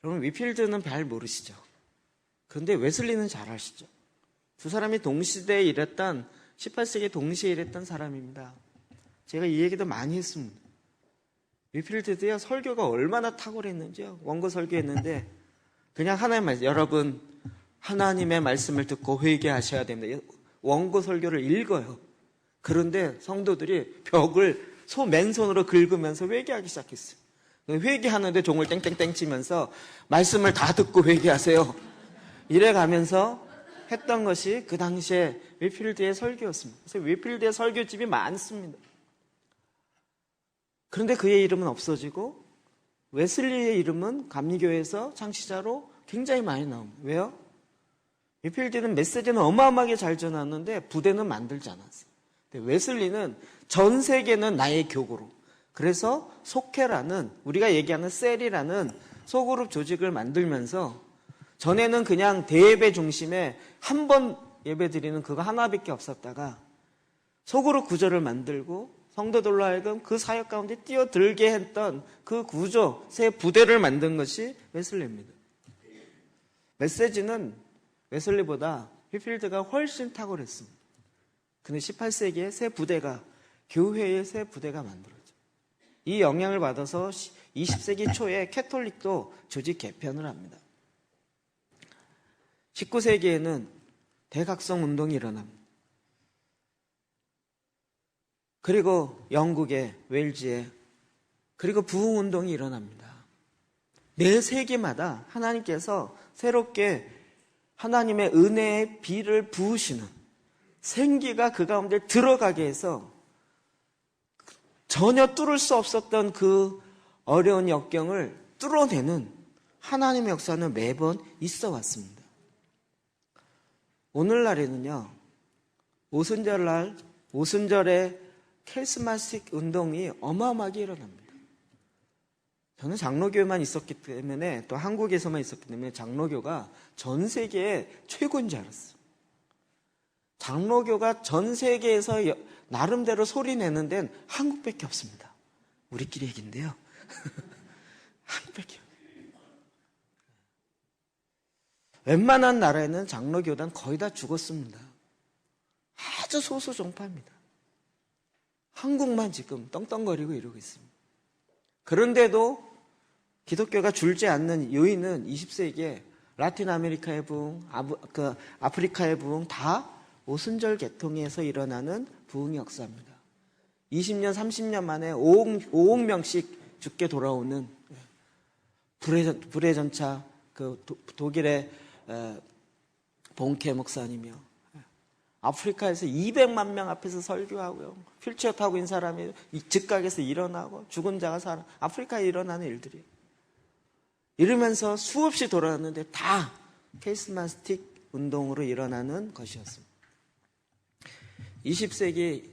여러분 위필드는 잘 모르시죠? 그런데 웨슬리는 잘 아시죠? 두 사람이 동시대에 일했던, 18세기에 동시에 일했던 사람입니다. 제가 이 얘기도 많이 했습니다. 위필드도요, 설교가 얼마나 탁월했는지요. 원고 설교했는데 그냥 하나님 말씀, 여러분 하나님의 말씀을 듣고 회개하셔야 됩니다. 원고 설교를 읽어요. 그런데 성도들이 벽을 맨손으로 긁으면서 회개하기 시작했어요. 회개하는데 종을 땡땡땡 치면서 말씀을 다 듣고 회개하세요, 이래가면서 했던 것이 그 당시에 위필드의 설교였습니다. 그래서 위필드의 설교집이 많습니다. 그런데 그의 이름은 없어지고 웨슬리의 이름은 감리교회에서 창시자로 굉장히 많이 나옵니다. 왜요? 위필드는 메시지는 어마어마하게 잘 전하는데 부대는 만들지 않았어요. 근데 웨슬리는 전 세계는 나의 교구로, 그래서 속회라는, 우리가 얘기하는 셀이라는 소그룹 조직을 만들면서, 전에는 그냥 대예배 중심에 한 번 예배 드리는 그거 하나밖에 없었다가 소그룹 구조를 만들고 성도들로 하여금 그 사역 가운데 뛰어들게 했던 그 구조, 새 부대를 만든 것이 웨슬리입니다. 메시지는 웨슬리보다 휘필드가 훨씬 탁월했습니다. 근데 18세기에 새 부대가, 교회의 새 부대가 만들어져. 이 영향을 받아서 20세기 초에 캐톨릭도 조직 개편을 합니다. 19세기에는 대각성 운동이 일어납니다. 그리고 영국의 웨일즈에, 그리고 부흥 운동이 일어납니다. 매 세기마다 하나님께서 새롭게 하나님의 은혜의 비를 부으시는, 생기가 그 가운데 들어가게 해서 전혀 뚫을 수 없었던 그 어려운 역경을 뚫어내는 하나님의 역사는 매번 있어 왔습니다. 오늘날에는요, 오순절날, 오순절에 크리스마스 운동이 어마어마하게 일어납니다. 저는 장로교회만 있었기 때문에, 또 한국에서만 있었기 때문에 장로교가 전 세계에 최고인 줄 알았어요. 장로교가 전 세계에서 나름대로 소리 내는 데는 한국밖에 없습니다. 우리끼리 얘기인데요. 한국밖에 없어요. 웬만한 나라에는 장로교단 거의 다 죽었습니다. 아주 소수 종파입니다. 한국만 지금 떵떵거리고 이러고 있습니다. 그런데도 기독교가 줄지 않는 요인은 20세기에 라틴 아메리카의 부흥, 아프리카의 부흥 다 오순절 계통에서 일어나는 부흥의 역사입니다. 20년, 30년 만에 5억 명씩 죽게 돌아오는 불의 전차, 독일의 본케 목사님이요. 아프리카에서 200만 명 앞에서 설교하고요. 휠체어 타고 있는 사람이 즉각에서 일어나고 죽은 자가 아프리카에 일어나는 일들이에요. 이러면서 수없이 돌아왔는데 다 케이스마스틱 운동으로 일어나는 것이었습니다. 20세기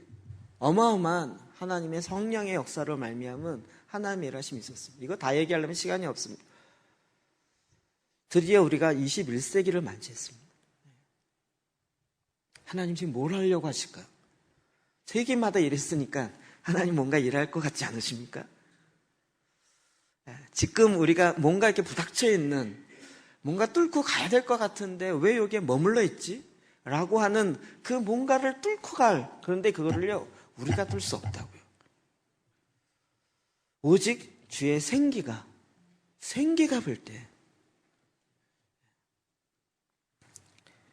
어마어마한 하나님의 성령의 역사로 말미암은 하나님의 일하심이 있었습니다. 이거 다 얘기하려면 시간이 없습니다. 드디어 우리가 21세기를 맞이했습니다. 하나님 지금 뭘 하려고 하실까요? 세기마다 이랬으니까 하나님 뭔가 일할 것 같지 않으십니까? 지금 우리가 뭔가 이렇게 부닥쳐 있는, 뭔가 뚫고 가야 될 것 같은데 왜 여기에 머물러 있지? 라고 하는 그 뭔가를 뚫고 그런데 그거를요 우리가 뚫을 수 없다고요. 오직 주의 생기가 불 때,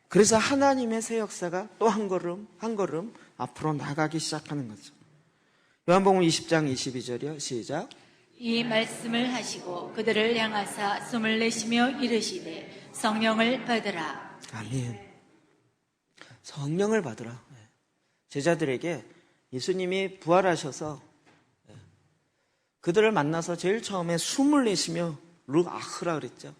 그래서 하나님의 새 역사가 또 한 걸음 앞으로 나가기 시작하는 거죠. 요한복음 20장 22절이요. 시작. 이 말씀을 하시고 그들을 향하사 숨을 내쉬며 이르시되 성령을 받으라. 아멘. 성령을 받으라. 제자들에게 예수님이 부활하셔서 그들을 만나서 제일 처음에 숨을 내쉬며 루아흐라 그랬죠.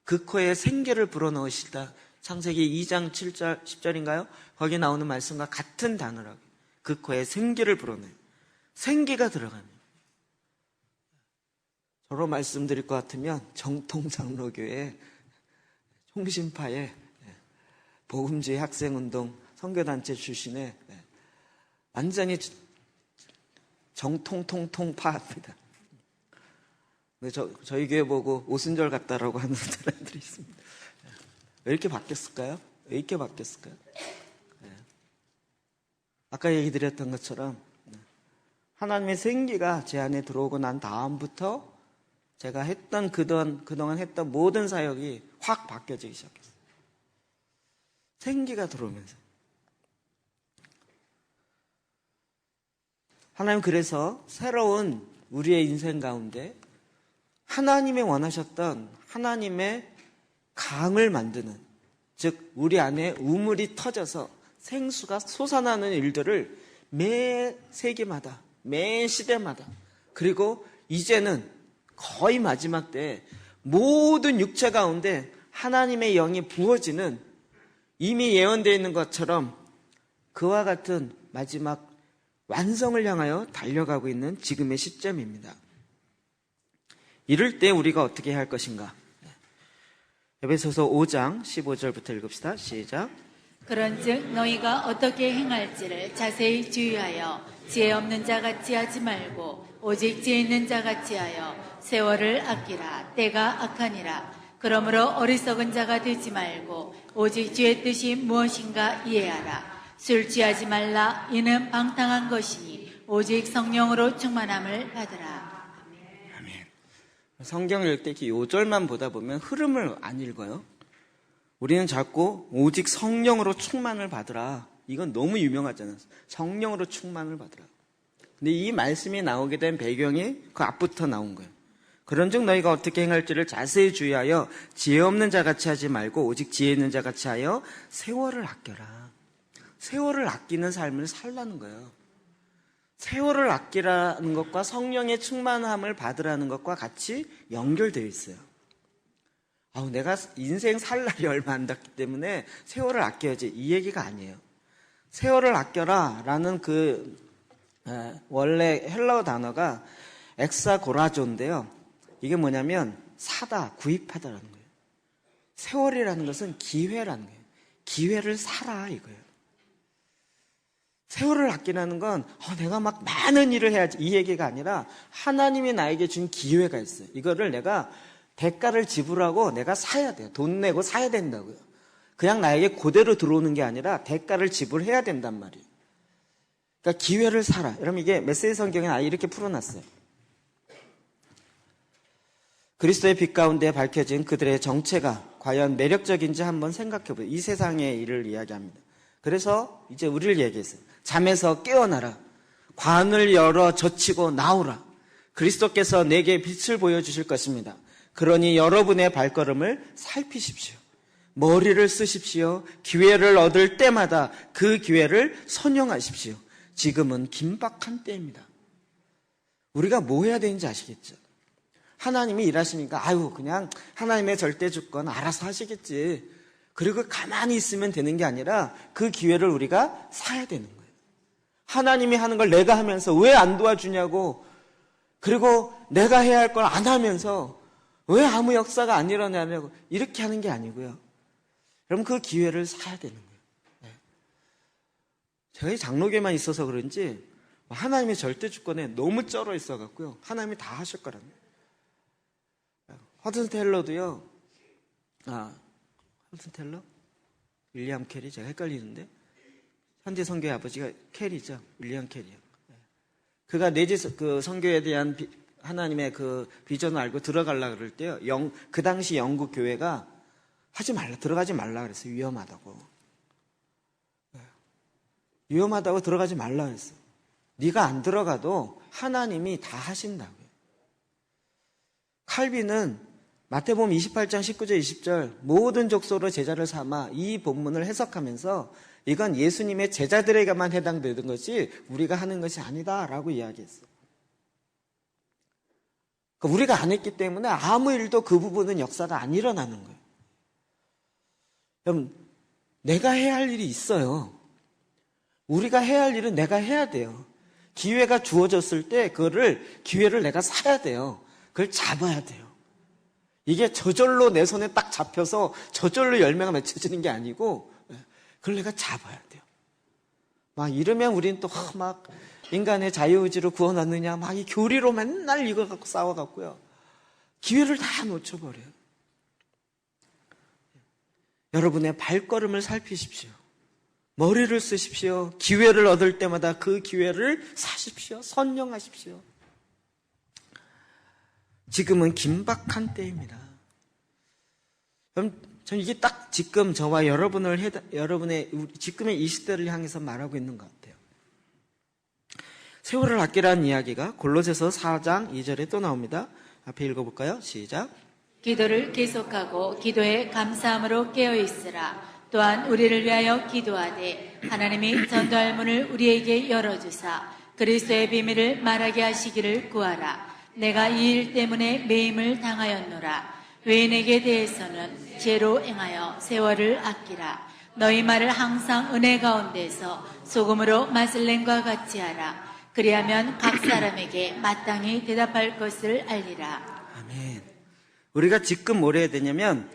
그 코에 생기를 불어넣으시다. 창세기 2장 7절 10절인가요? 거기 나오는 말씀과 같은 단어라고. 그 코에 생기를 불어넣어요. 생기가 들어가는. 저로 말씀드릴 것 같으면 정통장로교회 총신파의 복음주의 학생운동 선교단체 출신의 완전히 정통통통파입니다. 저희 교회 보고 오순절 같다라고 하는 사람들이 있습니다. 왜 이렇게 바뀌었을까요? 왜 이렇게 바뀌었을까요? 아까 얘기 드렸던 것처럼 하나님의 생기가 제 안에 들어오고 난 다음부터 제가 했던 그동안 했던 모든 사역이 확 바뀌어지기 시작했어요. 생기가 들어오면서. 하나님 그래서 새로운 우리의 인생 가운데 하나님이 원하셨던 하나님의 강을 만드는, 즉 우리 안에 우물이 터져서 생수가 솟아나는 일들을 매 세기마다, 매 시대마다, 그리고 이제는 거의 마지막 때에 모든 육체 가운데 하나님의 영이 부어지는, 이미 예언되어 있는 것처럼 그와 같은 마지막 완성을 향하여 달려가고 있는 지금의 시점입니다. 이럴 때 우리가 어떻게 해야 할 것인가? 에베소서 5장 15절부터 읽읍시다. 시작. 그런즉 너희가 어떻게 행할지를 자세히 주의하여 지혜 없는 자 같이 하지 말고 오직 지혜 있는 자 같이 하여 세월을 아끼라. 때가 악하니라. 그러므로 어리석은 자가 되지 말고 오직 주의 뜻이 무엇인가 이해하라. 술 취하지 말라. 이는 방탕한 것이니 오직 성령으로 충만함을 받으라. 성경을 읽을 때 이렇게 요절만 보다 보면 흐름을 안 읽어요. 우리는 자꾸 오직 성령으로 충만을 받으라. 이건 너무 유명하잖아요. 성령으로 충만을 받으라. 근데 이 말씀이 나오게 된 배경이 그 앞부터 나온 거예요. 그런즉 너희가 어떻게 행할지를 자세히 주의하여 지혜 없는 자같이 하지 말고 오직 지혜 있는 자같이 하여 세월을 아껴라. 세월을 아끼는 삶을 살라는 거예요. 세월을 아끼라는 것과 성령의 충만함을 받으라는 것과 같이 연결되어 있어요. 내가 인생 살 날이 얼마 안 남기 때문에 세월을 아껴야지, 이 얘기가 아니에요. 세월을 아껴라 라는 원래 헬라어 단어가 엑사고라조인데요. 이게 뭐냐면 사다, 구입하다라는 거예요. 세월이라는 것은 기회라는 거예요. 기회를 사라 이거예요. 세월을 아끼라는 건 내가 막 많은 일을 해야지 이 얘기가 아니라 하나님이 나에게 준 기회가 있어요. 이거를 내가 대가를 지불하고 내가 사야 돼요. 돈 내고 사야 된다고요. 그냥 나에게 그대로 들어오는 게 아니라 대가를 지불해야 된단 말이에요. 그러니까 기회를 사라. 여러분 이게 메시지 성경에 아예 이렇게 풀어놨어요. 그리스도의 빛 가운데 밝혀진 그들의 정체가 과연 매력적인지 한번 생각해보세요. 이 세상의 일을 이야기합니다. 그래서 이제 우리를 얘기했어요. 잠에서 깨어나라. 관을 열어 젖히고 나오라. 그리스도께서 내게 빛을 보여주실 것입니다. 그러니 여러분의 발걸음을 살피십시오. 머리를 쓰십시오. 기회를 얻을 때마다 그 기회를 선용하십시오. 지금은 긴박한 때입니다. 우리가 뭐 해야 되는지 아시겠죠? 하나님이 일하시니까 그냥 하나님의 절대 주권 알아서 하시겠지. 그리고 가만히 있으면 되는 게 아니라 그 기회를 우리가 사야 되는 거예요. 하나님이 하는 걸 내가 하면서 왜 안 도와주냐고, 그리고 내가 해야 할 걸 안 하면서 왜 아무 역사가 안 일어나냐고 이렇게 하는 게 아니고요. 여러분 그 기회를 사야 되는 거예요. 제가 이 장로교에만 있어서 그런지 하나님의 절대 주권에 너무 쩔어 있어갖고요. 하나님이 다 하실 거랍니다. 허든 텔러도요. 허든 텔러? 윌리엄 캐리? 제가 헷갈리는데 현재 선교의 아버지가 캐리죠. 윌리엄 캐리요. 그가 내지 그 선교에 대한 하나님의 그 비전을 알고 들어가려고 그럴 때요. 그 당시 영국 교회가 들어가지 말라 그랬어요. 위험하다고. 위험하다고 들어가지 말라 그랬어요. 네가 안 들어가도 하나님이 다 하신다고요. 칼빈은 마태복음 28장 19절 20절 모든 족속으로 제자를 삼아 이 본문을 해석하면서 이건 예수님의 제자들에게만 해당되는 것이 우리가 하는 것이 아니다라고 이야기했어요. 그러니까 우리가 안 했기 때문에 아무 일도 그 부분은 역사가 안 일어나는 거예요. 여러분, 내가 해야 할 일이 있어요. 우리가 해야 할 일은 내가 해야 돼요. 기회가 주어졌을 때 기회를 내가 사야 돼요. 그걸 잡아야 돼요. 이게 저절로 내 손에 딱 잡혀서 저절로 열매가 맺혀지는 게 아니고 그걸 내가 잡아야 돼요. 막 이러면 우리는 또 막 인간의 자유의지로 구원받느냐 막 이 교리로 맨날 이거 갖고 싸워갖고요. 기회를 다 놓쳐버려요. 여러분의 발걸음을 살피십시오. 머리를 쓰십시오. 기회를 얻을 때마다 그 기회를 사십시오. 선용하십시오. 지금은 긴박한 때입니다. 전 이게 딱 지금 저와 여러분의 지금의 이 시대를 향해서 말하고 있는 것 같아요. 세월을 아끼라는 이야기가 골로새서 4장 2절에 또 나옵니다. 앞에 읽어볼까요? 시작. 기도를 계속하고 기도에 감사함으로 깨어있으라. 또한 우리를 위하여 기도하되 하나님이 전도할 문을 우리에게 열어주사 그리스도의 비밀을 말하게 하시기를 구하라. 내가 이 일 때문에 매임을 당하였노라. 외인에게 대해서는 죄로 행하여 세월을 아끼라. 너희 말을 항상 은혜 가운데서 소금으로 맛을 낸과 같이 하라. 그리하면 각 사람에게 마땅히 대답할 것을 알리라. 아멘. 우리가 지금 뭘 해야 되냐면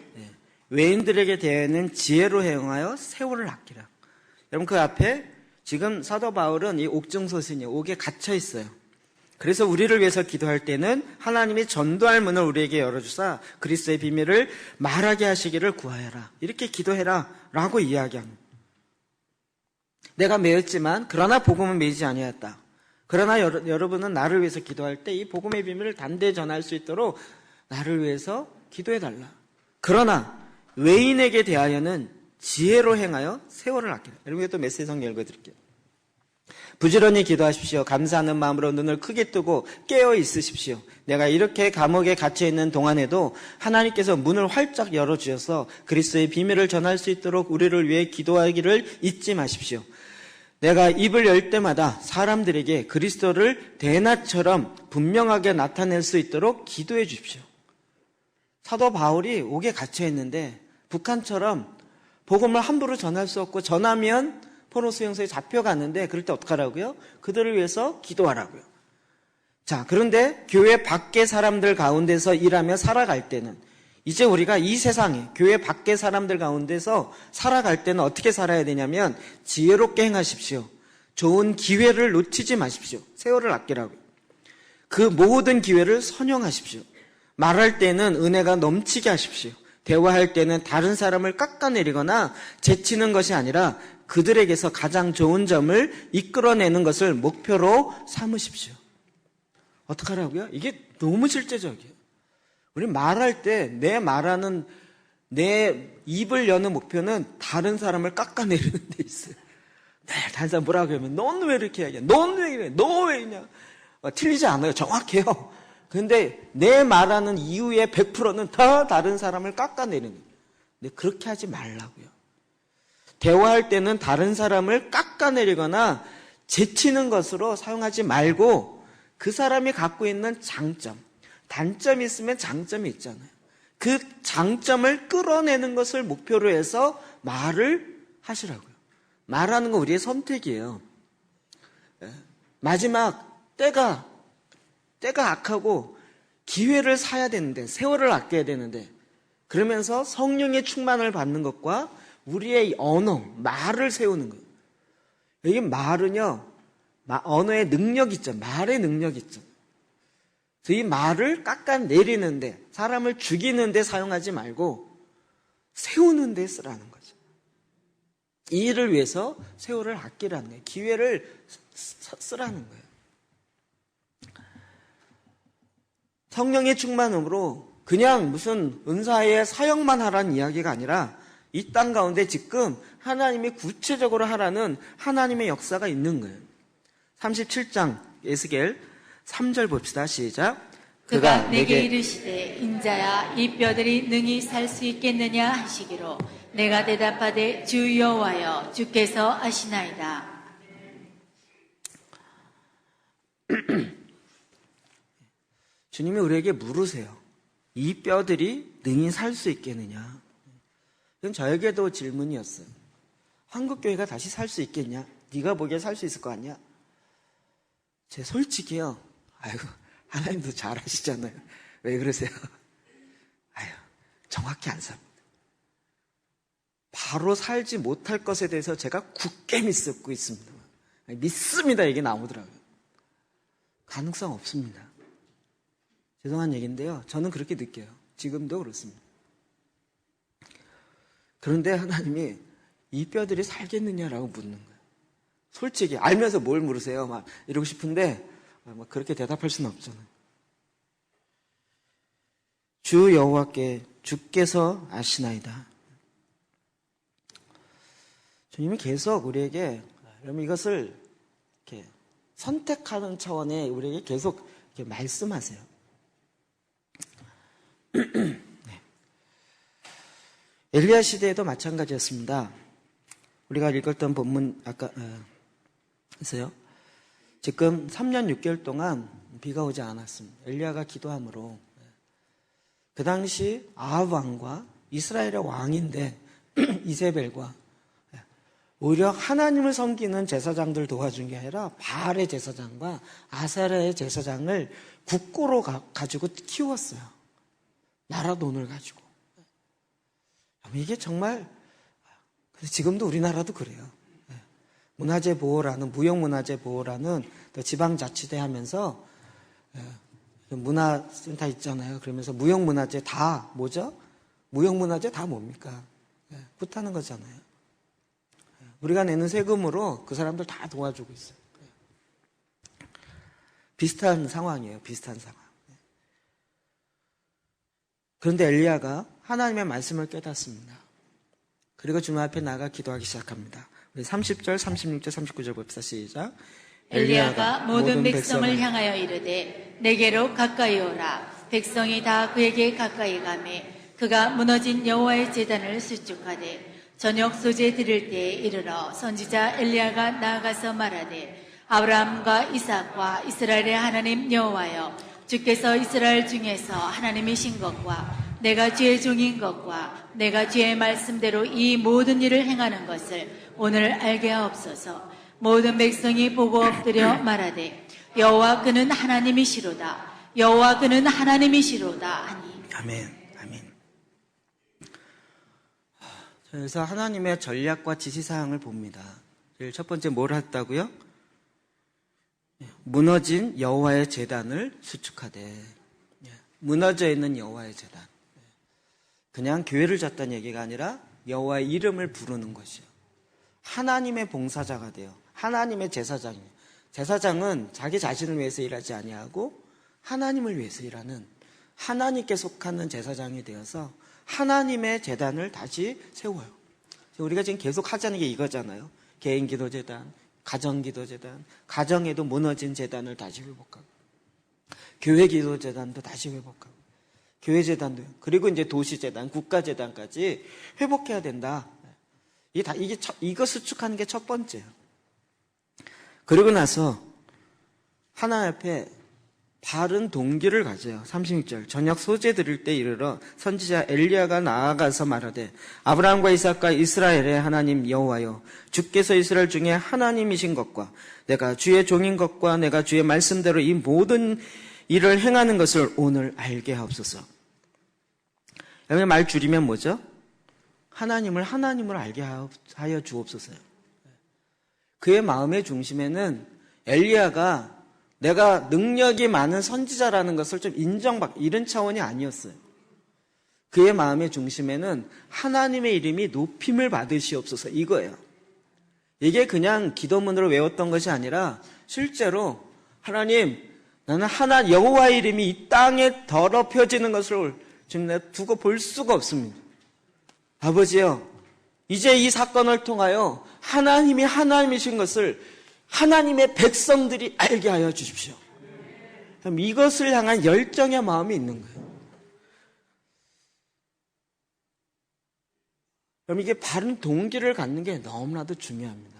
외인들에게 대해는 지혜로 행하여 세월을 아끼라. 여러분 그 앞에 지금 사도 바울은 이 옥중서신이 옥에 갇혀 있어요. 그래서 우리를 위해서 기도할 때는 하나님이 전도할 문을 우리에게 열어주사 그리스도의 비밀을 말하게 하시기를 구하여라. 이렇게 기도해라 라고 이야기합니다. 내가 매였지만 그러나 복음은 매이지 아니하였다. 그러나 여러분은 나를 위해서 기도할 때 이 복음의 비밀을 단대히 전할 수 있도록 나를 위해서 기도해달라. 그러나 외인에게 대하여는 지혜로 행하여 세월을 아끼라. 여러분 또 메시지 성경 읽어드릴게요. 부지런히 기도하십시오. 감사하는 마음으로 눈을 크게 뜨고 깨어 있으십시오. 내가 이렇게 감옥에 갇혀있는 동안에도 하나님께서 문을 활짝 열어주셔서 그리스도의 비밀을 전할 수 있도록 우리를 위해 기도하기를 잊지 마십시오. 내가 입을 열 때마다 사람들에게 그리스도를 대낮처럼 분명하게 나타낼 수 있도록 기도해 주십시오. 사도 바울이 옥에 갇혀있는데 북한처럼 복음을 함부로 전할 수 없고 전하면 포로 수용소에 잡혀갔는데 그럴 때 어떡하라고요? 그들을 위해서 기도하라고요. 자, 그런데 교회 밖의 사람들 가운데서 일하며 살아갈 때는 이제 우리가 이 세상에 교회 밖의 사람들 가운데서 살아갈 때는 어떻게 살아야 되냐면 지혜롭게 행하십시오. 좋은 기회를 놓치지 마십시오. 세월을 아끼라고요. 그 모든 기회를 선용하십시오. 말할 때는 은혜가 넘치게 하십시오. 대화할 때는 다른 사람을 깎아내리거나 제치는 것이 아니라 그들에게서 가장 좋은 점을 이끌어내는 것을 목표로 삼으십시오. 어떡하라고요? 이게 너무 실제적이에요. 우리 말할 때 내 입을 여는 목표는 다른 사람을 깎아내리는 데 있어요. 네, 다른 사람 뭐라고 하면 넌 왜 이렇게 이야기해? 넌 왜 이래? 너 왜 이냐? 틀리지 않아요. 정확해요. 그런데 내 말하는 이유의 100%는 다 다른 사람을 깎아내리는 거예요. 근데 그렇게 하지 말라고요. 대화할 때는 다른 사람을 깎아내리거나 제치는 것으로 사용하지 말고 그 사람이 갖고 있는 장점, 단점이 있으면 장점이 있잖아요. 그 장점을 끌어내는 것을 목표로 해서 말을 하시라고요. 말하는 건 우리의 선택이에요. 마지막 때가 악하고 기회를 사야 되는데, 세월을 아껴야 되는데, 그러면서 성령의 충만을 받는 것과 우리의 언어, 말을 세우는 거예요. 여기 말은요, 언어의 능력 있죠. 말의 능력 있죠. 그래서 이 말을 깎아내리는데, 사람을 죽이는데 사용하지 말고 세우는 데 쓰라는 거죠. 이 일을 위해서 세월을 아끼라는 거예요. 기회를 쓰라는 거예요. 성령의 충만음으로 그냥 무슨 은사의 사역만 하라는 이야기가 아니라 이 땅 가운데 지금 하나님이 구체적으로 하라는 하나님의 역사가 있는 거예요. 37장 에스겔 3절 봅시다. 시작. 그가 내게 이르시되 인자야 이 뼈들이 능히 살 수 있겠느냐 하시기로 내가 대답하되 주 여호와여 주께서 아시나이다. 주님이 우리에게 물으세요. 이 뼈들이 능히 살 수 있겠느냐? 이건 저에게도 질문이었어요. 한국교회가 다시 살 수 있겠냐? 네가 보기에 살 수 있을 거 아니야? 제 솔직히요. 아이고, 하나님도 잘 아시잖아요. 왜 그러세요? 아유, 정확히 안 삽니다. 바로 살지 못할 것에 대해서 제가 굳게 믿고 있습니다. 믿습니다. 이게 나오더라고요. 가능성 없습니다. 죄송한 얘기인데요. 저는 그렇게 느껴요. 지금도 그렇습니다. 그런데 하나님이 이 뼈들이 살겠느냐라고 묻는 거예요. 솔직히 알면서 뭘 물으세요? 막 이러고 싶은데 막 그렇게 대답할 수는 없잖아요. 주 여호와께 주께서 아시나이다. 주님이 계속 우리에게 여러분 이것을 이렇게 선택하는 차원에 우리에게 계속 이렇게 말씀하세요. 네. 엘리야 시대에도 마찬가지였습니다. 우리가 읽었던 본문 아까 했어요. 지금 3년 6개월 동안 비가 오지 않았습니다. 엘리야가 기도함으로 그 당시 아합 왕과 이스라엘의 왕인데 이세벨과 오히려 하나님을 섬기는 제사장들 도와준 게 아니라 바알의 제사장과 아세라의 제사장을 국고로 가지고 키웠어요. 나라 돈을 가지고. 이게 정말 지금도 우리나라도 그래요. 문화재 보호라는 무형문화재 보호라는 지방자치대 하면서 문화센터 있잖아요. 그러면서 무형문화재 다 뭐죠? 무형문화재 다 뭡니까? 굿하는 거잖아요. 우리가 내는 세금으로 그 사람들 다 도와주고 있어요. 비슷한 상황이에요. 비슷한 상황. 그런데 엘리야가 하나님의 말씀을 깨닫습니다. 그리고 주님 앞에 나가 기도하기 시작합니다. 우리 30절, 36절, 39절 봅시다. 시작. 엘리야가 모든 백성을 향하여 이르되 내게로 가까이 오라. 백성이 다 그에게 가까이 가매 그가 무너진 여호와의 제단을 수축하되 저녁 소재 드릴 때에 이르러 선지자 엘리야가 나아가서 말하되 아브라함과 이삭과 이스라엘의 하나님 여호와여 주께서 이스라엘 중에서 하나님이신 것과 내가 주의 종인 것과 내가 주의 말씀대로 이 모든 일을 행하는 것을 오늘 알게 하옵소서. 모든 백성이 보고 엎드려 말하되 여호와 그는 하나님이시로다. 여호와 그는 하나님이시로다 하니. 아멘. 아멘. 그래서 하나님의 전략과 지시사항을 봅니다. 첫 번째 뭘 했다고요? 무너진 여호와의 제단을 수축하되. 무너져 있는 여호와의 제단. 그냥 교회를 졌다는 얘기가 아니라 여호와의 이름을 부르는 것이요. 하나님의 봉사자가 돼요. 하나님의 제사장이에요. 제사장은 자기 자신을 위해서 일하지 아니하고 하나님을 위해서 일하는, 하나님께 속하는 제사장이 되어서 하나님의 제단을 다시 세워요. 우리가 지금 계속 하자는 게 이거잖아요. 개인기도제단, 가정기도제단, 가정에도 무너진 제단을 다시 회복하고, 교회기도제단도 다시 회복하고, 교회제단도요. 그리고 이제 도시제단, 국가제단까지 회복해야 된다. 이거 수축하는 게 첫 번째예요. 그리고 나서 하나님 앞에 바른 동기를 가져요. 36절. 저녁 소재 드릴 때 이르러 선지자 엘리야가 나아가서 말하되 아브라함과 이삭과 이스라엘의 하나님 여호와여, 주께서 이스라엘 중에 하나님이신 것과 내가 주의 종인 것과 내가 주의 말씀대로 이 모든 일을 행하는 것을 오늘 알게 하옵소서. 여기 말 줄이면 뭐죠? 하나님을 알게 하여 주옵소서요. 그의 마음의 중심에는 엘리야가 내가 능력이 많은 선지자라는 것을 좀 인정받고 이런 차원이 아니었어요. 그의 마음의 중심에는 하나님의 이름이 높임을 받으시옵소서, 이거예요. 이게 그냥 기도문으로 외웠던 것이 아니라 실제로 하나님, 나는 여호와의 이름이 이 땅에 더럽혀지는 것을 지금 내가 두고 볼 수가 없습니다. 아버지요, 이제 이 사건을 통하여 하나님이 하나님이신 것을 하나님의 백성들이 알게 하여 주십시오. 그럼 이것을 향한 열정의 마음이 있는 거예요. 그럼 이게 바른 동기를 갖는 게 너무나도 중요합니다.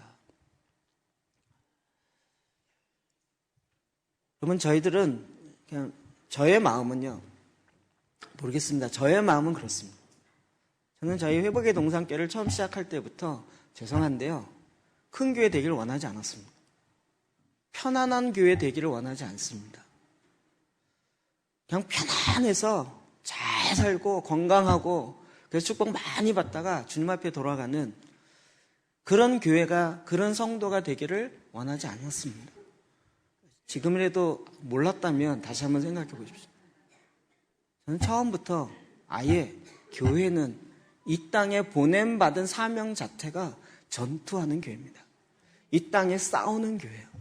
그러면 저희들은 그냥 저의 마음은요, 모르겠습니다. 저의 마음은 그렇습니다. 저는 저희 회복의 동산교회를 처음 시작할 때부터 죄송한데요, 큰 교회 되기를 원하지 않았습니다. 편안한 교회 되기를 원하지 않습니다. 그냥 편안해서 잘 살고 건강하고 그래서 축복 많이 받다가 주님 앞에 돌아가는 그런 교회가, 그런 성도가 되기를 원하지 않았습니다. 지금이라도 몰랐다면 다시 한번 생각해 보십시오. 저는 처음부터 아예 교회는 이 땅에 보냄받은 사명 자체가 전투하는 교회입니다. 이 땅에 싸우는 교회예요.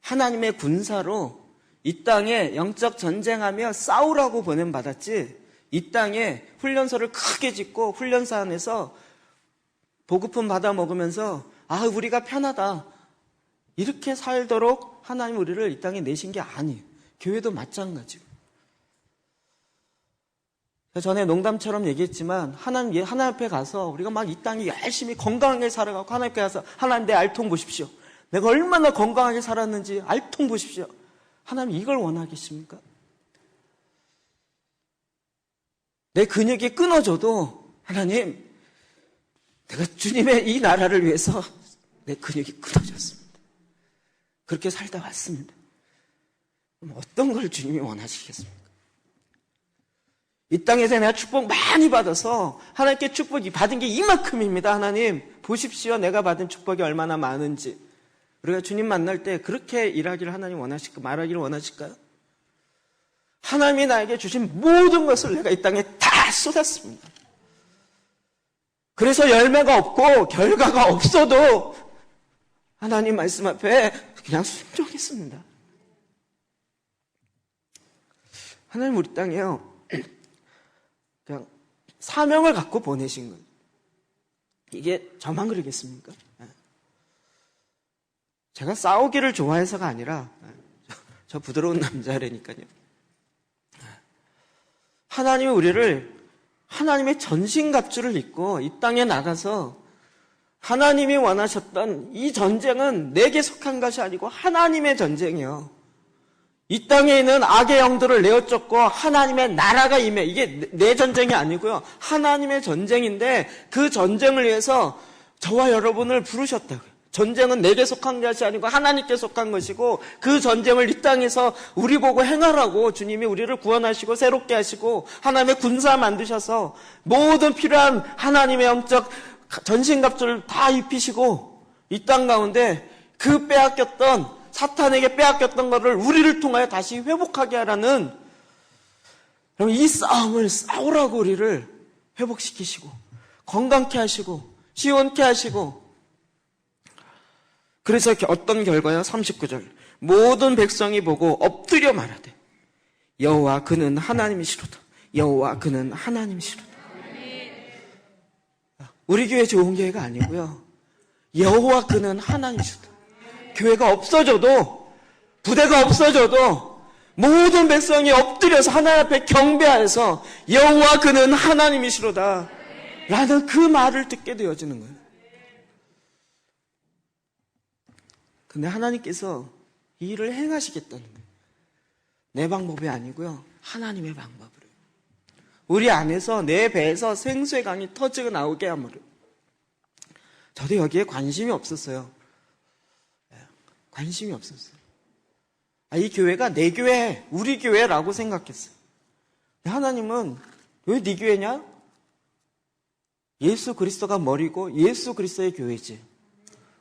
하나님의 군사로 이 땅에 영적 전쟁하며 싸우라고 보냄받았지, 이 땅에 훈련소를 크게 짓고 훈련소 안에서 보급품 받아 먹으면서 우리가 편하다 이렇게 살도록 하나님 우리를 이 땅에 내신 게 아니에요. 교회도 마찬가지고. 전에 농담처럼 얘기했지만 하나님 앞에 가서 우리가 막 이 땅에 열심히 건강하게 살아가고 하나님께 가서 하나님 내 알통 보십시오. 내가 얼마나 건강하게 살았는지 알통 보십시오. 하나님 이걸 원하겠습니까? 내 근육이 끊어져도 하나님, 내가 주님의 이 나라를 위해서 내 근육이 끊어졌습니다. 그렇게 살다 왔습니다. 그럼 어떤 걸 주님이 원하시겠습니까? 이 땅에서 내가 축복 많이 받아서 하나님께 축복이 받은 게 이만큼입니다. 하나님 보십시오. 내가 받은 축복이 얼마나 많은지. 우리가 주님 만날 때 그렇게 일하기를 하나님 원하실까, 말하기를 원하실까요? 하나님이 나에게 주신 모든 것을 내가 이 땅에 다 쏟았습니다. 그래서 열매가 없고 결과가 없어도 하나님 말씀 앞에 그냥 순종했습니다. 하나님 우리 땅에요, 그냥 사명을 갖고 보내신 거예요. 이게 저만 그러겠습니까? 제가 싸우기를 좋아해서가 아니라 저 부드러운 남자라니까요. 하나님이 우리를 하나님의 전신갑주를 입고 이 땅에 나가서 하나님이 원하셨던 이 전쟁은 내게 속한 것이 아니고 하나님의 전쟁이요. 이 땅에 있는 악의 영들을 내어쫓고 하나님의 나라가 임해. 이게 내 전쟁이 아니고요. 하나님의 전쟁인데 그 전쟁을 위해서 저와 여러분을 부르셨다고요. 전쟁은 내게 속한 것이 아니고 하나님께 속한 것이고 그 전쟁을 이 땅에서 우리 보고 행하라고 주님이 우리를 구원하시고 새롭게 하시고 하나님의 군사 만드셔서 모든 필요한 하나님의 영적 전신갑주를 다 입히시고 이 땅 가운데 그 빼앗겼던 사탄에게 빼앗겼던 것을 우리를 통하여 다시 회복하게 하라는 이 싸움을 싸우라고 우리를 회복시키시고 건강케 하시고 시원케 하시고 그래서 어떤 결과요? 39절 모든 백성이 보고 엎드려 말하되 여호와 그는 하나님이시로다. 여호와 그는 하나님이시로다. 우리 교회 좋은 교회가 아니고요. 여호와 그는 하나님이시로다. 교회가 없어져도 부대가 없어져도 모든 백성이 엎드려서 하나님 앞에 경배하여서 여호와 그는 하나님이시로다 라는 그 말을 듣게 되어지는 거예요. 근데 하나님께서 이 일을 행하시겠다는 거예요. 내 방법이 아니고요. 하나님의 방법으로. 우리 안에서 내 배에서 생수의 강이 터지고 나오게 함으로. 저도 여기에 관심이 없었어요. 관심이 없었어요. 이 교회가 내 교회, 우리 교회라고 생각했어요. 하나님은 왜 네 교회냐? 예수 그리스도가 머리고 예수 그리스도의 교회지.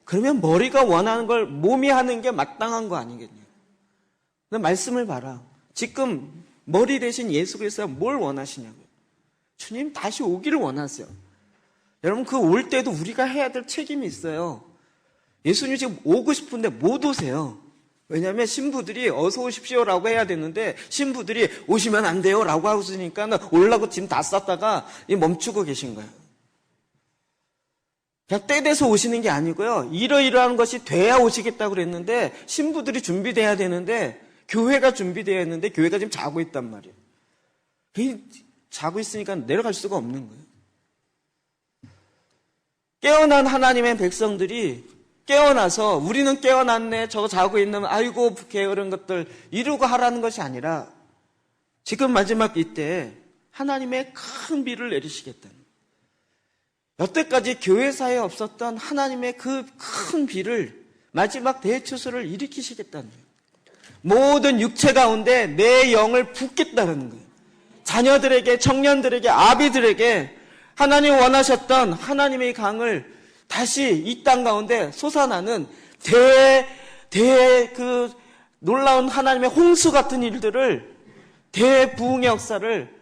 그러면 머리가 원하는 걸 몸이 하는 게 마땅한 거 아니겠냐? 근데 말씀을 봐라. 지금 머리 대신 예수 그리스도가 뭘 원하시냐고요. 주님 다시 오기를 원하세요. 여러분 그 올 때도 우리가 해야 될 책임이 있어요. 예수님 지금 오고 싶은데 못 오세요. 왜냐하면 신부들이 어서 오십시오라고 해야 되는데 신부들이 오시면 안 돼요 라고 하고 있으니까 올라고 짐 다 쌌다가 멈추고 계신 거예요. 그냥 때 돼서 오시는 게 아니고요. 이러이러한 것이 돼야 오시겠다고 그랬는데 신부들이 준비돼야 되는데 교회가 준비되어 있는데 교회가 지금 자고 있단 말이에요. 자고 있으니까 내려갈 수가 없는 거예요. 깨어난 하나님의 백성들이 깨어나서 우리는 깨어났네 저거 자고 있는 아이고 게으른 것들 이루고 하라는 것이 아니라 지금 마지막 이때 하나님의 큰 비를 내리시겠다는 여태까지 교회사에 없었던 하나님의 그 큰 비를 마지막 대추수를 일으키시겠다는 거예요. 모든 육체 가운데 내 영을 붓겠다는 거예요. 자녀들에게 청년들에게 아비들에게 하나님 원하셨던 하나님의 강을 다시 이 땅 가운데 솟아나는 그 놀라운 하나님의 홍수 같은 일들을 대부흥의 역사를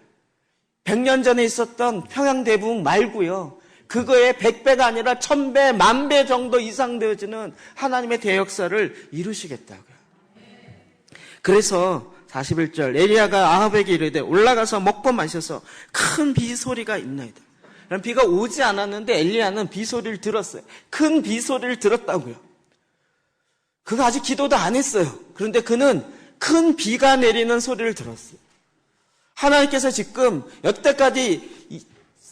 100년 전에 있었던 평양대부흥 말고요. 그거의 100배가 아니라 1000배, 10,000배 정도 이상 되어지는 하나님의 대역사를 이루시겠다고요. 그래서 41절 에리야가 아합에게 이르되 올라가서 먹고 마셔서 큰 비소리가 있나이다. 비가 오지 않았는데 엘리야는 비소리를 들었어요. 큰 비소리를 들었다고요. 그가 아직 기도도 안 했어요. 그런데 그는 큰 비가 내리는 소리를 들었어요. 하나님께서 지금 여태까지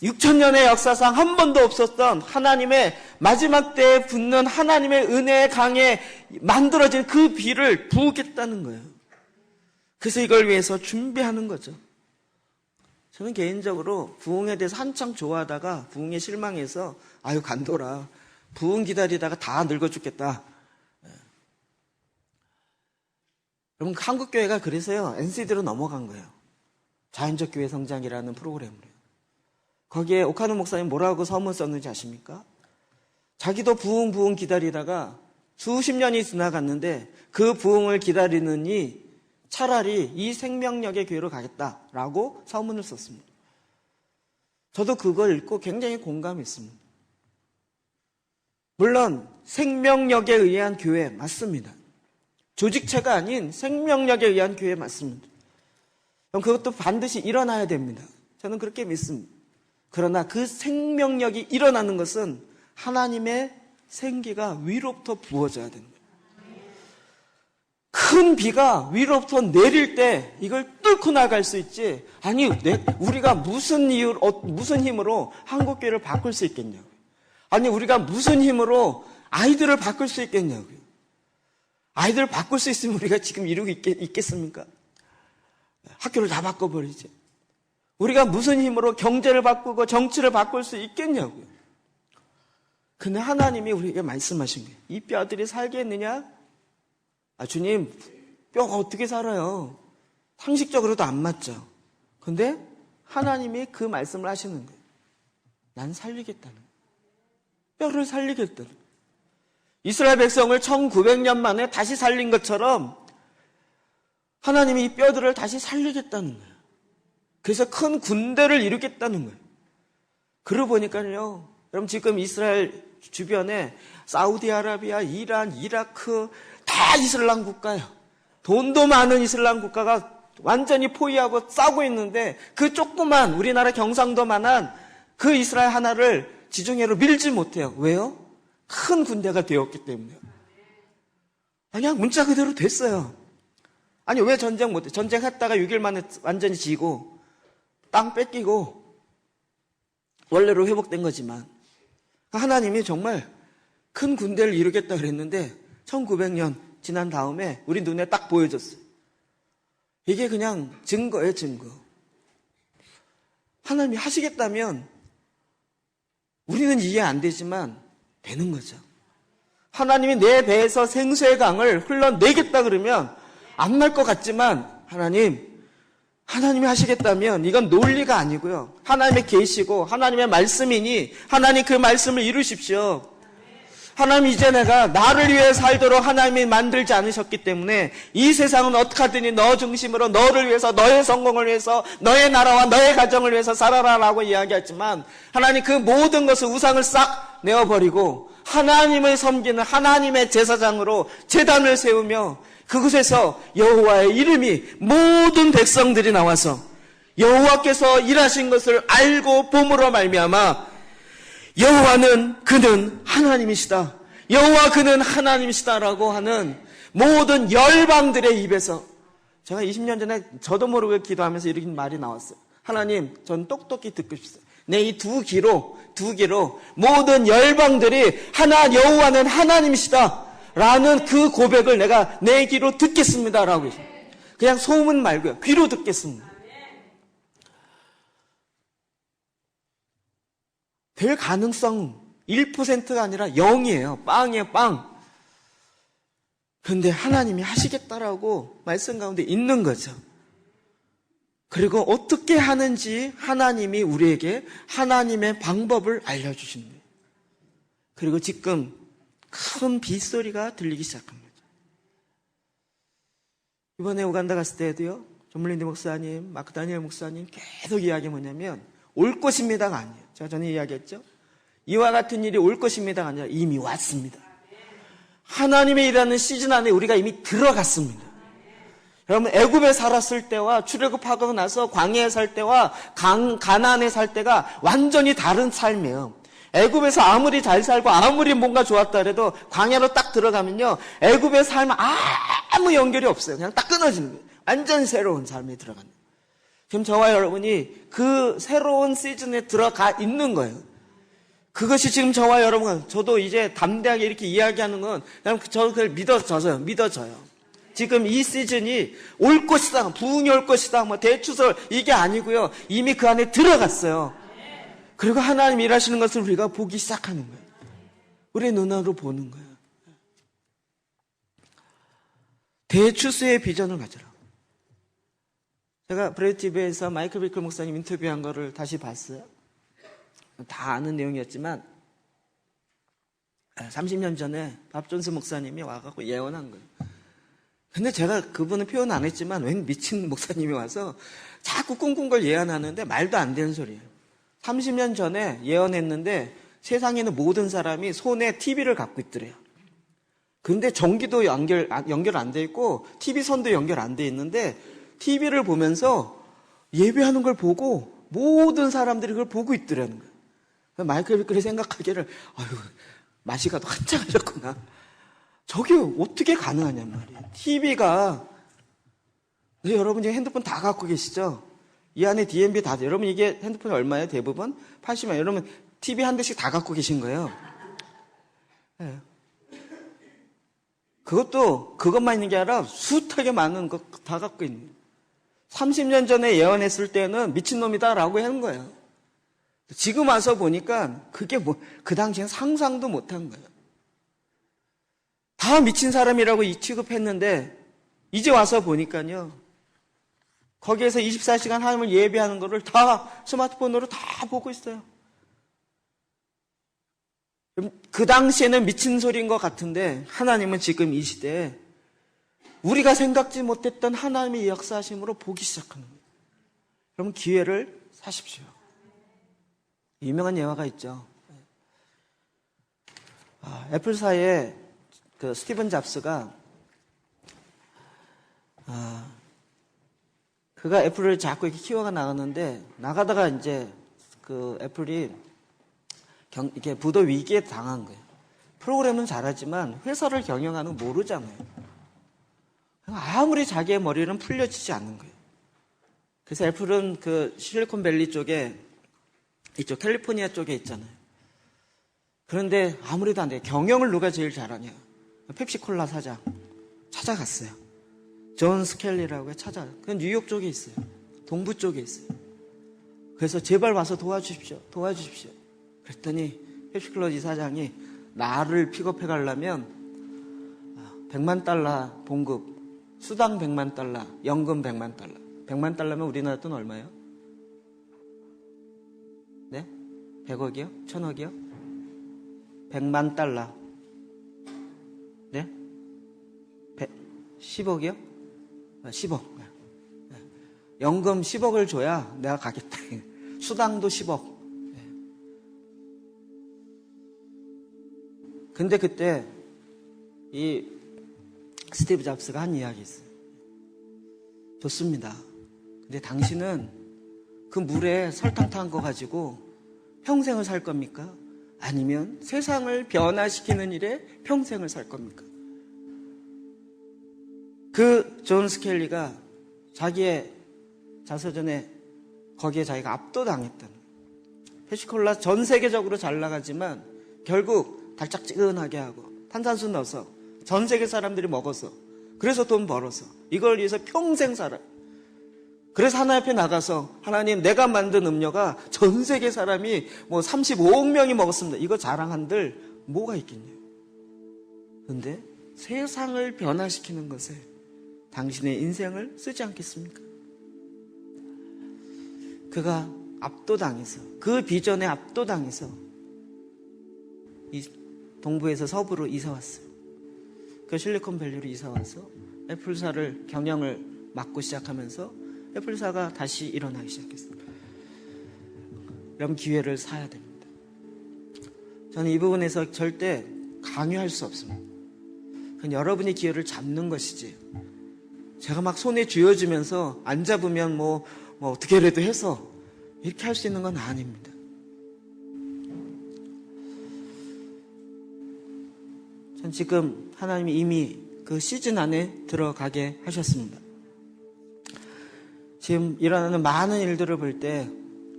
6,000년의 역사상 한 번도 없었던 하나님의 마지막 때에 붙는 하나님의 은혜의 강에 만들어진 그 비를 부으겠다는 거예요. 그래서 이걸 위해서 준비하는 거죠. 저는 개인적으로 부흥에 대해서 한창 좋아하다가 부흥에 실망해서 아유 간도라. 부흥 기다리다가 다 늙어 죽겠다. 여러분 한국교회가 그래서요 NCD로 넘어간 거예요. 자연적 교회 성장이라는 프로그램으로요. 거기에 오카노 목사님 뭐라고 서문 썼는지 아십니까? 자기도 부흥 기다리다가 수십 년이 지나갔는데 그 부흥을 기다리느니 차라리 이 생명력의 교회로 가겠다라고 서문을 썼습니다. 저도 그걸 읽고 굉장히 공감했습니다. 물론 생명력에 의한 교회 맞습니다. 조직체가 아닌 생명력에 의한 교회 맞습니다. 그럼 그것도 반드시 일어나야 됩니다. 저는 그렇게 믿습니다. 그러나 그 생명력이 일어나는 것은 하나님의 생기가 위로부터 부어져야 됩니다. 큰 비가 위로부터 내릴 때 이걸 뚫고 나갈 수 있지. 아니, 우리가 무슨 힘으로 한국교회를 바꿀 수 있겠냐고요. 아니, 우리가 무슨 힘으로 아이들을 바꿀 수 있겠냐고요. 아이들을 바꿀 수 있으면 우리가 지금 이루고 있겠습니까? 학교를 다 바꿔버리지. 우리가 무슨 힘으로 경제를 바꾸고 정치를 바꿀 수 있겠냐고요. 근데 하나님이 우리에게 말씀하신 거예요. 이 뼈들이 살겠느냐? 주님, 뼈가 어떻게 살아요? 상식적으로도 안 맞죠. 근데 하나님이 그 말씀을 하시는 거예요. 난 살리겠다는 거예요. 뼈를 살리겠다는 거예요. 이스라엘 백성을 1900년 만에 다시 살린 것처럼 하나님이 이 뼈들을 다시 살리겠다는 거예요. 그래서 큰 군대를 이루겠다는 거예요. 그러고 보니까요, 여러분 지금 이스라엘 주변에 사우디아라비아, 이란, 이라크 다 이슬람 국가예요. 돈도 많은 이슬람 국가가 완전히 포위하고 싸우고 있는데 그 조그만 우리나라 경상도만한 그 이스라엘 하나를 지중해로 밀지 못해요. 왜요? 큰 군대가 되었기 때문에요. 그냥 문자 그대로 됐어요. 아니 왜 전쟁 못해? 전쟁했다가 6일 만에 완전히 지고 땅 뺏기고 원래로 회복된 거지만 하나님이 정말 큰 군대를 이루겠다 그랬는데 1900년 지난 다음에 우리 눈에 딱 보여졌어요. 이게 그냥 증거예요, 증거. 하나님이 하시겠다면 우리는 이해 안 되지만 되는 거죠. 하나님이 내 배에서 생수의 강을 흘러내겠다 그러면 안 날 것 같지만 하나님이 하시겠다면 이건 논리가 아니고요. 하나님의 계시고 하나님의 말씀이니 하나님 그 말씀을 이루십시오. 하나님 이제 내가 나를 위해 살도록 하나님이 만들지 않으셨기 때문에 이 세상은 어떻게 하든지 너 중심으로 너를 위해서 너의 성공을 위해서 너의 나라와 너의 가정을 위해서 살아라라고 이야기하지만 하나님 그 모든 것을 우상을 싹 내어버리고 하나님을 섬기는 하나님의 제사장으로 제단을 세우며 그곳에서 여호와의 이름이 모든 백성들이 나와서 여호와께서 일하신 것을 알고 봄으로 말미암아 여호와는 그는 하나님이시다. 여호와 그는 하나님이시다라고 하는 모든 열방들의 입에서 제가 20년 전에 저도 모르게 기도하면서 이런 말이 나왔어요. 하나님, 전 똑똑히 듣고 싶어요. 내 이 두 귀로 모든 열방들이 여호와는 하나님이시다 라는 그 고백을 내가 내 귀로 듣겠습니다라고 했어요. 그냥 소문 말고요. 귀로 듣겠습니다. 될 가능성 1%가 아니라 0이에요. 빵이에요, 빵. 그런데 하나님이 하시겠다라고 말씀 가운데 있는 거죠. 그리고 어떻게 하는지 하나님이 우리에게 하나님의 방법을 알려주신 거예요. 그리고 지금 큰 빗소리가 들리기 시작한 거죠. 이번에 우간다 갔을 때도요, 전물린디 목사님, 마크 다니엘 목사님 계속 이야기 뭐냐면 올 것입니다가 아니에요. 제가 전에 이야기했죠. 이와 같은 일이 올 것입니다가 아니라 이미 왔습니다. 하나님의 일하는 시즌 안에 우리가 이미 들어갔습니다. 여러분 애굽에 살았을 때와 출애굽하고 나서 광야에 살 때와 가나안에 살 때가 완전히 다른 삶이에요. 애굽에서 아무리 잘 살고 아무리 뭔가 좋았다 해도 광야로 딱 들어가면요, 애굽의 삶은 아무 연결이 없어요. 그냥 딱 끊어지는 거예요. 완전 새로운 삶에 들어가는 거예요. 지금 저와 여러분이 그 새로운 시즌에 들어가 있는 거예요. 그것이 지금 저와 여러분, 저도 이제 담대하게 이렇게 이야기하는 건 그냥 저 그걸 믿어져요. 지금 이 시즌이 올 것이다, 부흥이 올 것이다, 뭐 대추설 이게 아니고요. 이미 그 안에 들어갔어요. 그리고 하나님 일하시는 것을 우리가 보기 시작하는 거예요. 우리 눈으로 보는 거예요. 대추수의 비전을 가져라. 제가 브레드 TV에서 마이클 비클 목사님 인터뷰한 거를 다시 봤어요. 다 아는 내용이었지만 30년 전에 밥 존스 목사님이 와갖고 예언한 거예요. 근데 제가 그분은 표현 안 했지만 웬 미친 목사님이 와서 자꾸 꿍꿍걸 예언하는데 말도 안 되는 소리예요. 30년 전에 예언했는데 세상에 있는 모든 사람이 손에 TV를 갖고 있더래요. 근데 전기도 연결 안 돼 있고 TV 선도 연결 안 돼 있는데 TV를 보면서 예배하는 걸 보고 모든 사람들이 그걸 보고 있더라는 거예요. 마이클 비클이 생각하기를 맛이 가도 한참 하셨구나. 저게 어떻게 가능하냔 말이에요. TV가 여러분 지금 핸드폰 다 갖고 계시죠? 이 안에 DMB 다 여러분 이게 핸드폰이 얼마예요? 대부분 80만. 여러분 TV 한 대씩 다 갖고 계신 거예요. 네. 그것도 그것만 있는 게 아니라 숱하게 많은 거 다 갖고 있는 거예요. 30년 전에 예언했을 때는 미친놈이다라고 하는 거예요. 지금 와서 보니까 그게 그 당시엔 상상도 못한 거예요. 다 미친 사람이라고 취급했는데 이제 와서 보니까요, 거기에서 24시간 하나님을 예배하는 거를 다 스마트폰으로 다 보고 있어요. 여러분, 애굽에 살았을 때와 출애굽하고 나서 광야에 살 때가 완전히 다른 삶이에요. 그럼 저와 여러분이 그 새로운 시즌에 들어갔습니다. 하나님이 일하시는 것을 우리가 보기 시작하는 거예요. 그리고 대추수의 비전을 가져라. 그 당시에는 미친 소리인 것 같은데 하나님은 지금 이 시대에 우리가 생각지 못했던 하나님의 역사하심으로 보기 시작하는 거예요. 여러분 기회를 사십시오. 유명한 예화가 있죠. 애플사의 그 스티븐 잡스가 그가 애플을 자꾸 이렇게 키워가 나갔는데 나가다가 이제 그 애플이 이렇게 부도 위기에 당한 거예요. 프로그램은 잘하지만 회사를 경영하는 거 모르잖아요. 아무리 자기의 머리는 풀려지지 않는 거예요. 그래서 애플은 그 실리콘밸리 쪽에 이쪽 캘리포니아 쪽에 있잖아요. 그런데 아무래도 안 돼요. 경영을 누가 제일 잘하냐? 펩시콜라 사장 찾아갔어요. 존 스켈리라고 그 뉴욕 쪽에 있어요. 동부 쪽에 있어요. 그래서 제발 와서 도와주십시오. 그랬더니 펩시콜라 이사장이 나를 픽업해 가려면 100만 달러 봉급, 수당 100만 달러, 연금 100만 달러. 100만 달러면 우리나라 돈 얼마예요? 네? 100억이요? 1000억이요? 100만 달러. 네? 10억이요? 10억. 연금 10억을 줘야 내가 가겠다. 수당도 10억. 근데 그때 이 스티브 잡스가 한 이야기 있어요. 좋습니다. 근데 당신은 그 물에 설탕 탄 거 가지고 평생을 살 겁니까? 아니면 세상을 변화시키는 일에 평생을 살 겁니까? 그 존 스켈리가 자기의 자서전에 거기에 자기가 압도당했다는 거예요. 펩시콜라 전 세계적으로 잘 나가지만 결국 달짝지근하게 하고 탄산수 넣어서 전 세계 사람들이 먹어서 그래서 돈 벌어서 이걸 위해서 평생 살아. 그래서 하나님 앞에 나가서 하나님 내가 만든 음료가 전 세계 사람이 뭐 35억 명이 먹었습니다. 이거 자랑한들 뭐가 있겠냐요. 그런데 세상을 변화시키는 것에 당신의 인생을 쓰지 않겠습니까? 그가 압도당해서 그 비전에 압도당해서 이 동부에서 서부로 이사 왔어요. 그 실리콘밸리로 이사 와서 애플사를 경영을 맡고 시작하면서 애플사가 다시 일어나기 시작했어요. 여러분 기회를 사야 됩니다. 저는 이 부분에서 절대 강요할 수 없습니다. 그건 여러분이 기회를 잡는 것이지 제가 막 손에 쥐어주면서 안 잡으면 뭐 어떻게라도 해서 이렇게 할 수 있는 건 아닙니다. 전 지금 하나님이 이미 그 시즌 안에 들어가게 하셨습니다. 지금 일어나는 많은 일들을 볼 때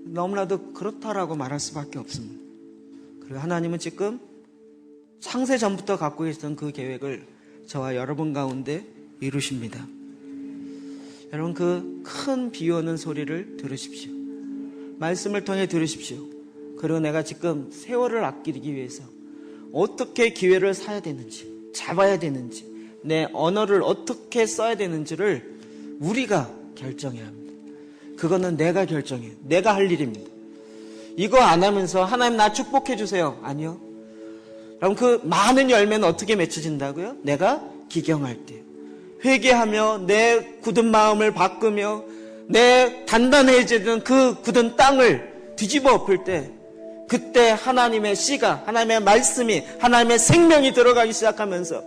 너무나도 그렇다라고 말할 수밖에 없습니다. 그리고 하나님은 지금 창세 전부터 갖고 계셨던 그 계획을 저와 여러분 가운데 이루십니다. 여러분 그 큰 비 오는 소리를 들으십시오. 말씀을 통해 들으십시오. 그리고 내가 지금 세월을 아끼기 위해서 어떻게 기회를 사야 되는지, 잡아야 되는지, 내 언어를 어떻게 써야 되는지를 우리가 결정해야 합니다. 그거는 내가 결정해요. 내가 할 일입니다. 이거 안 하면서 하나님 나 축복해 주세요. 아니요. 그럼 그 많은 열매는 어떻게 맺혀진다고요? 내가 기경할 때, 회개하며 내 굳은 마음을 바꾸며 내 단단해지는 그 굳은 땅을 뒤집어 엎을 때 그때 하나님의 씨가, 하나님의 말씀이, 하나님의 생명이 들어가기 시작하면서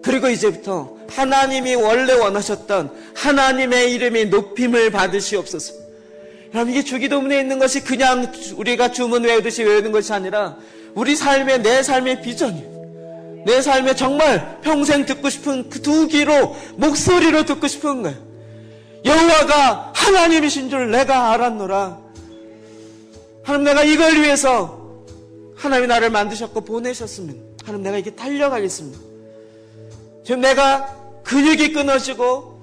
그리고 이제부터 하나님이 원래 원하셨던 하나님의 이름이 높임을 받으시옵소서. 여러분 이게 주기도문에 있는 것이 그냥 우리가 주문 외우듯이 외우는 것이 아니라 우리 삶의 내 삶의 비전이에요. 내 삶에 정말 평생 듣고 싶은 그 두 귀로 목소리로 듣고 싶은 거예요. 여호와가 하나님이신 줄 내가 알았노라. 하나님 내가 이걸 위해서 하나님이 나를 만드셨고 보내셨으면 하나님 내가 이렇게 달려가겠습니다. 지금 내가 근육이 끊어지고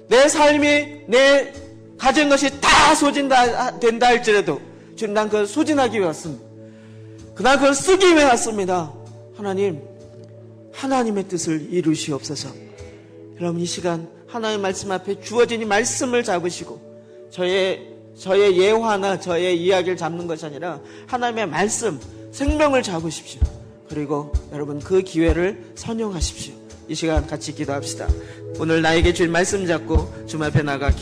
내 삶이 내 가진 것이 다 소진된다 할지라도 지금 난 그걸 소진하기 위해 왔습니다. 그날 그걸 쓰기 위해 왔습니다. 하나님, 하나님의 뜻을 이루시옵소서. 여러분 이 시간 하나님의 말씀 앞에 주어진 이 말씀을 잡으시고 저의 예화나 저의 이야기를 잡는 것이 아니라 하나님의 말씀, 생명을 잡으십시오. 그리고 여러분 그 기회를 선용하십시오. 이 시간 같이 기도합시다. 오늘 나에게 주일 말씀 잡고 주님 앞에 나가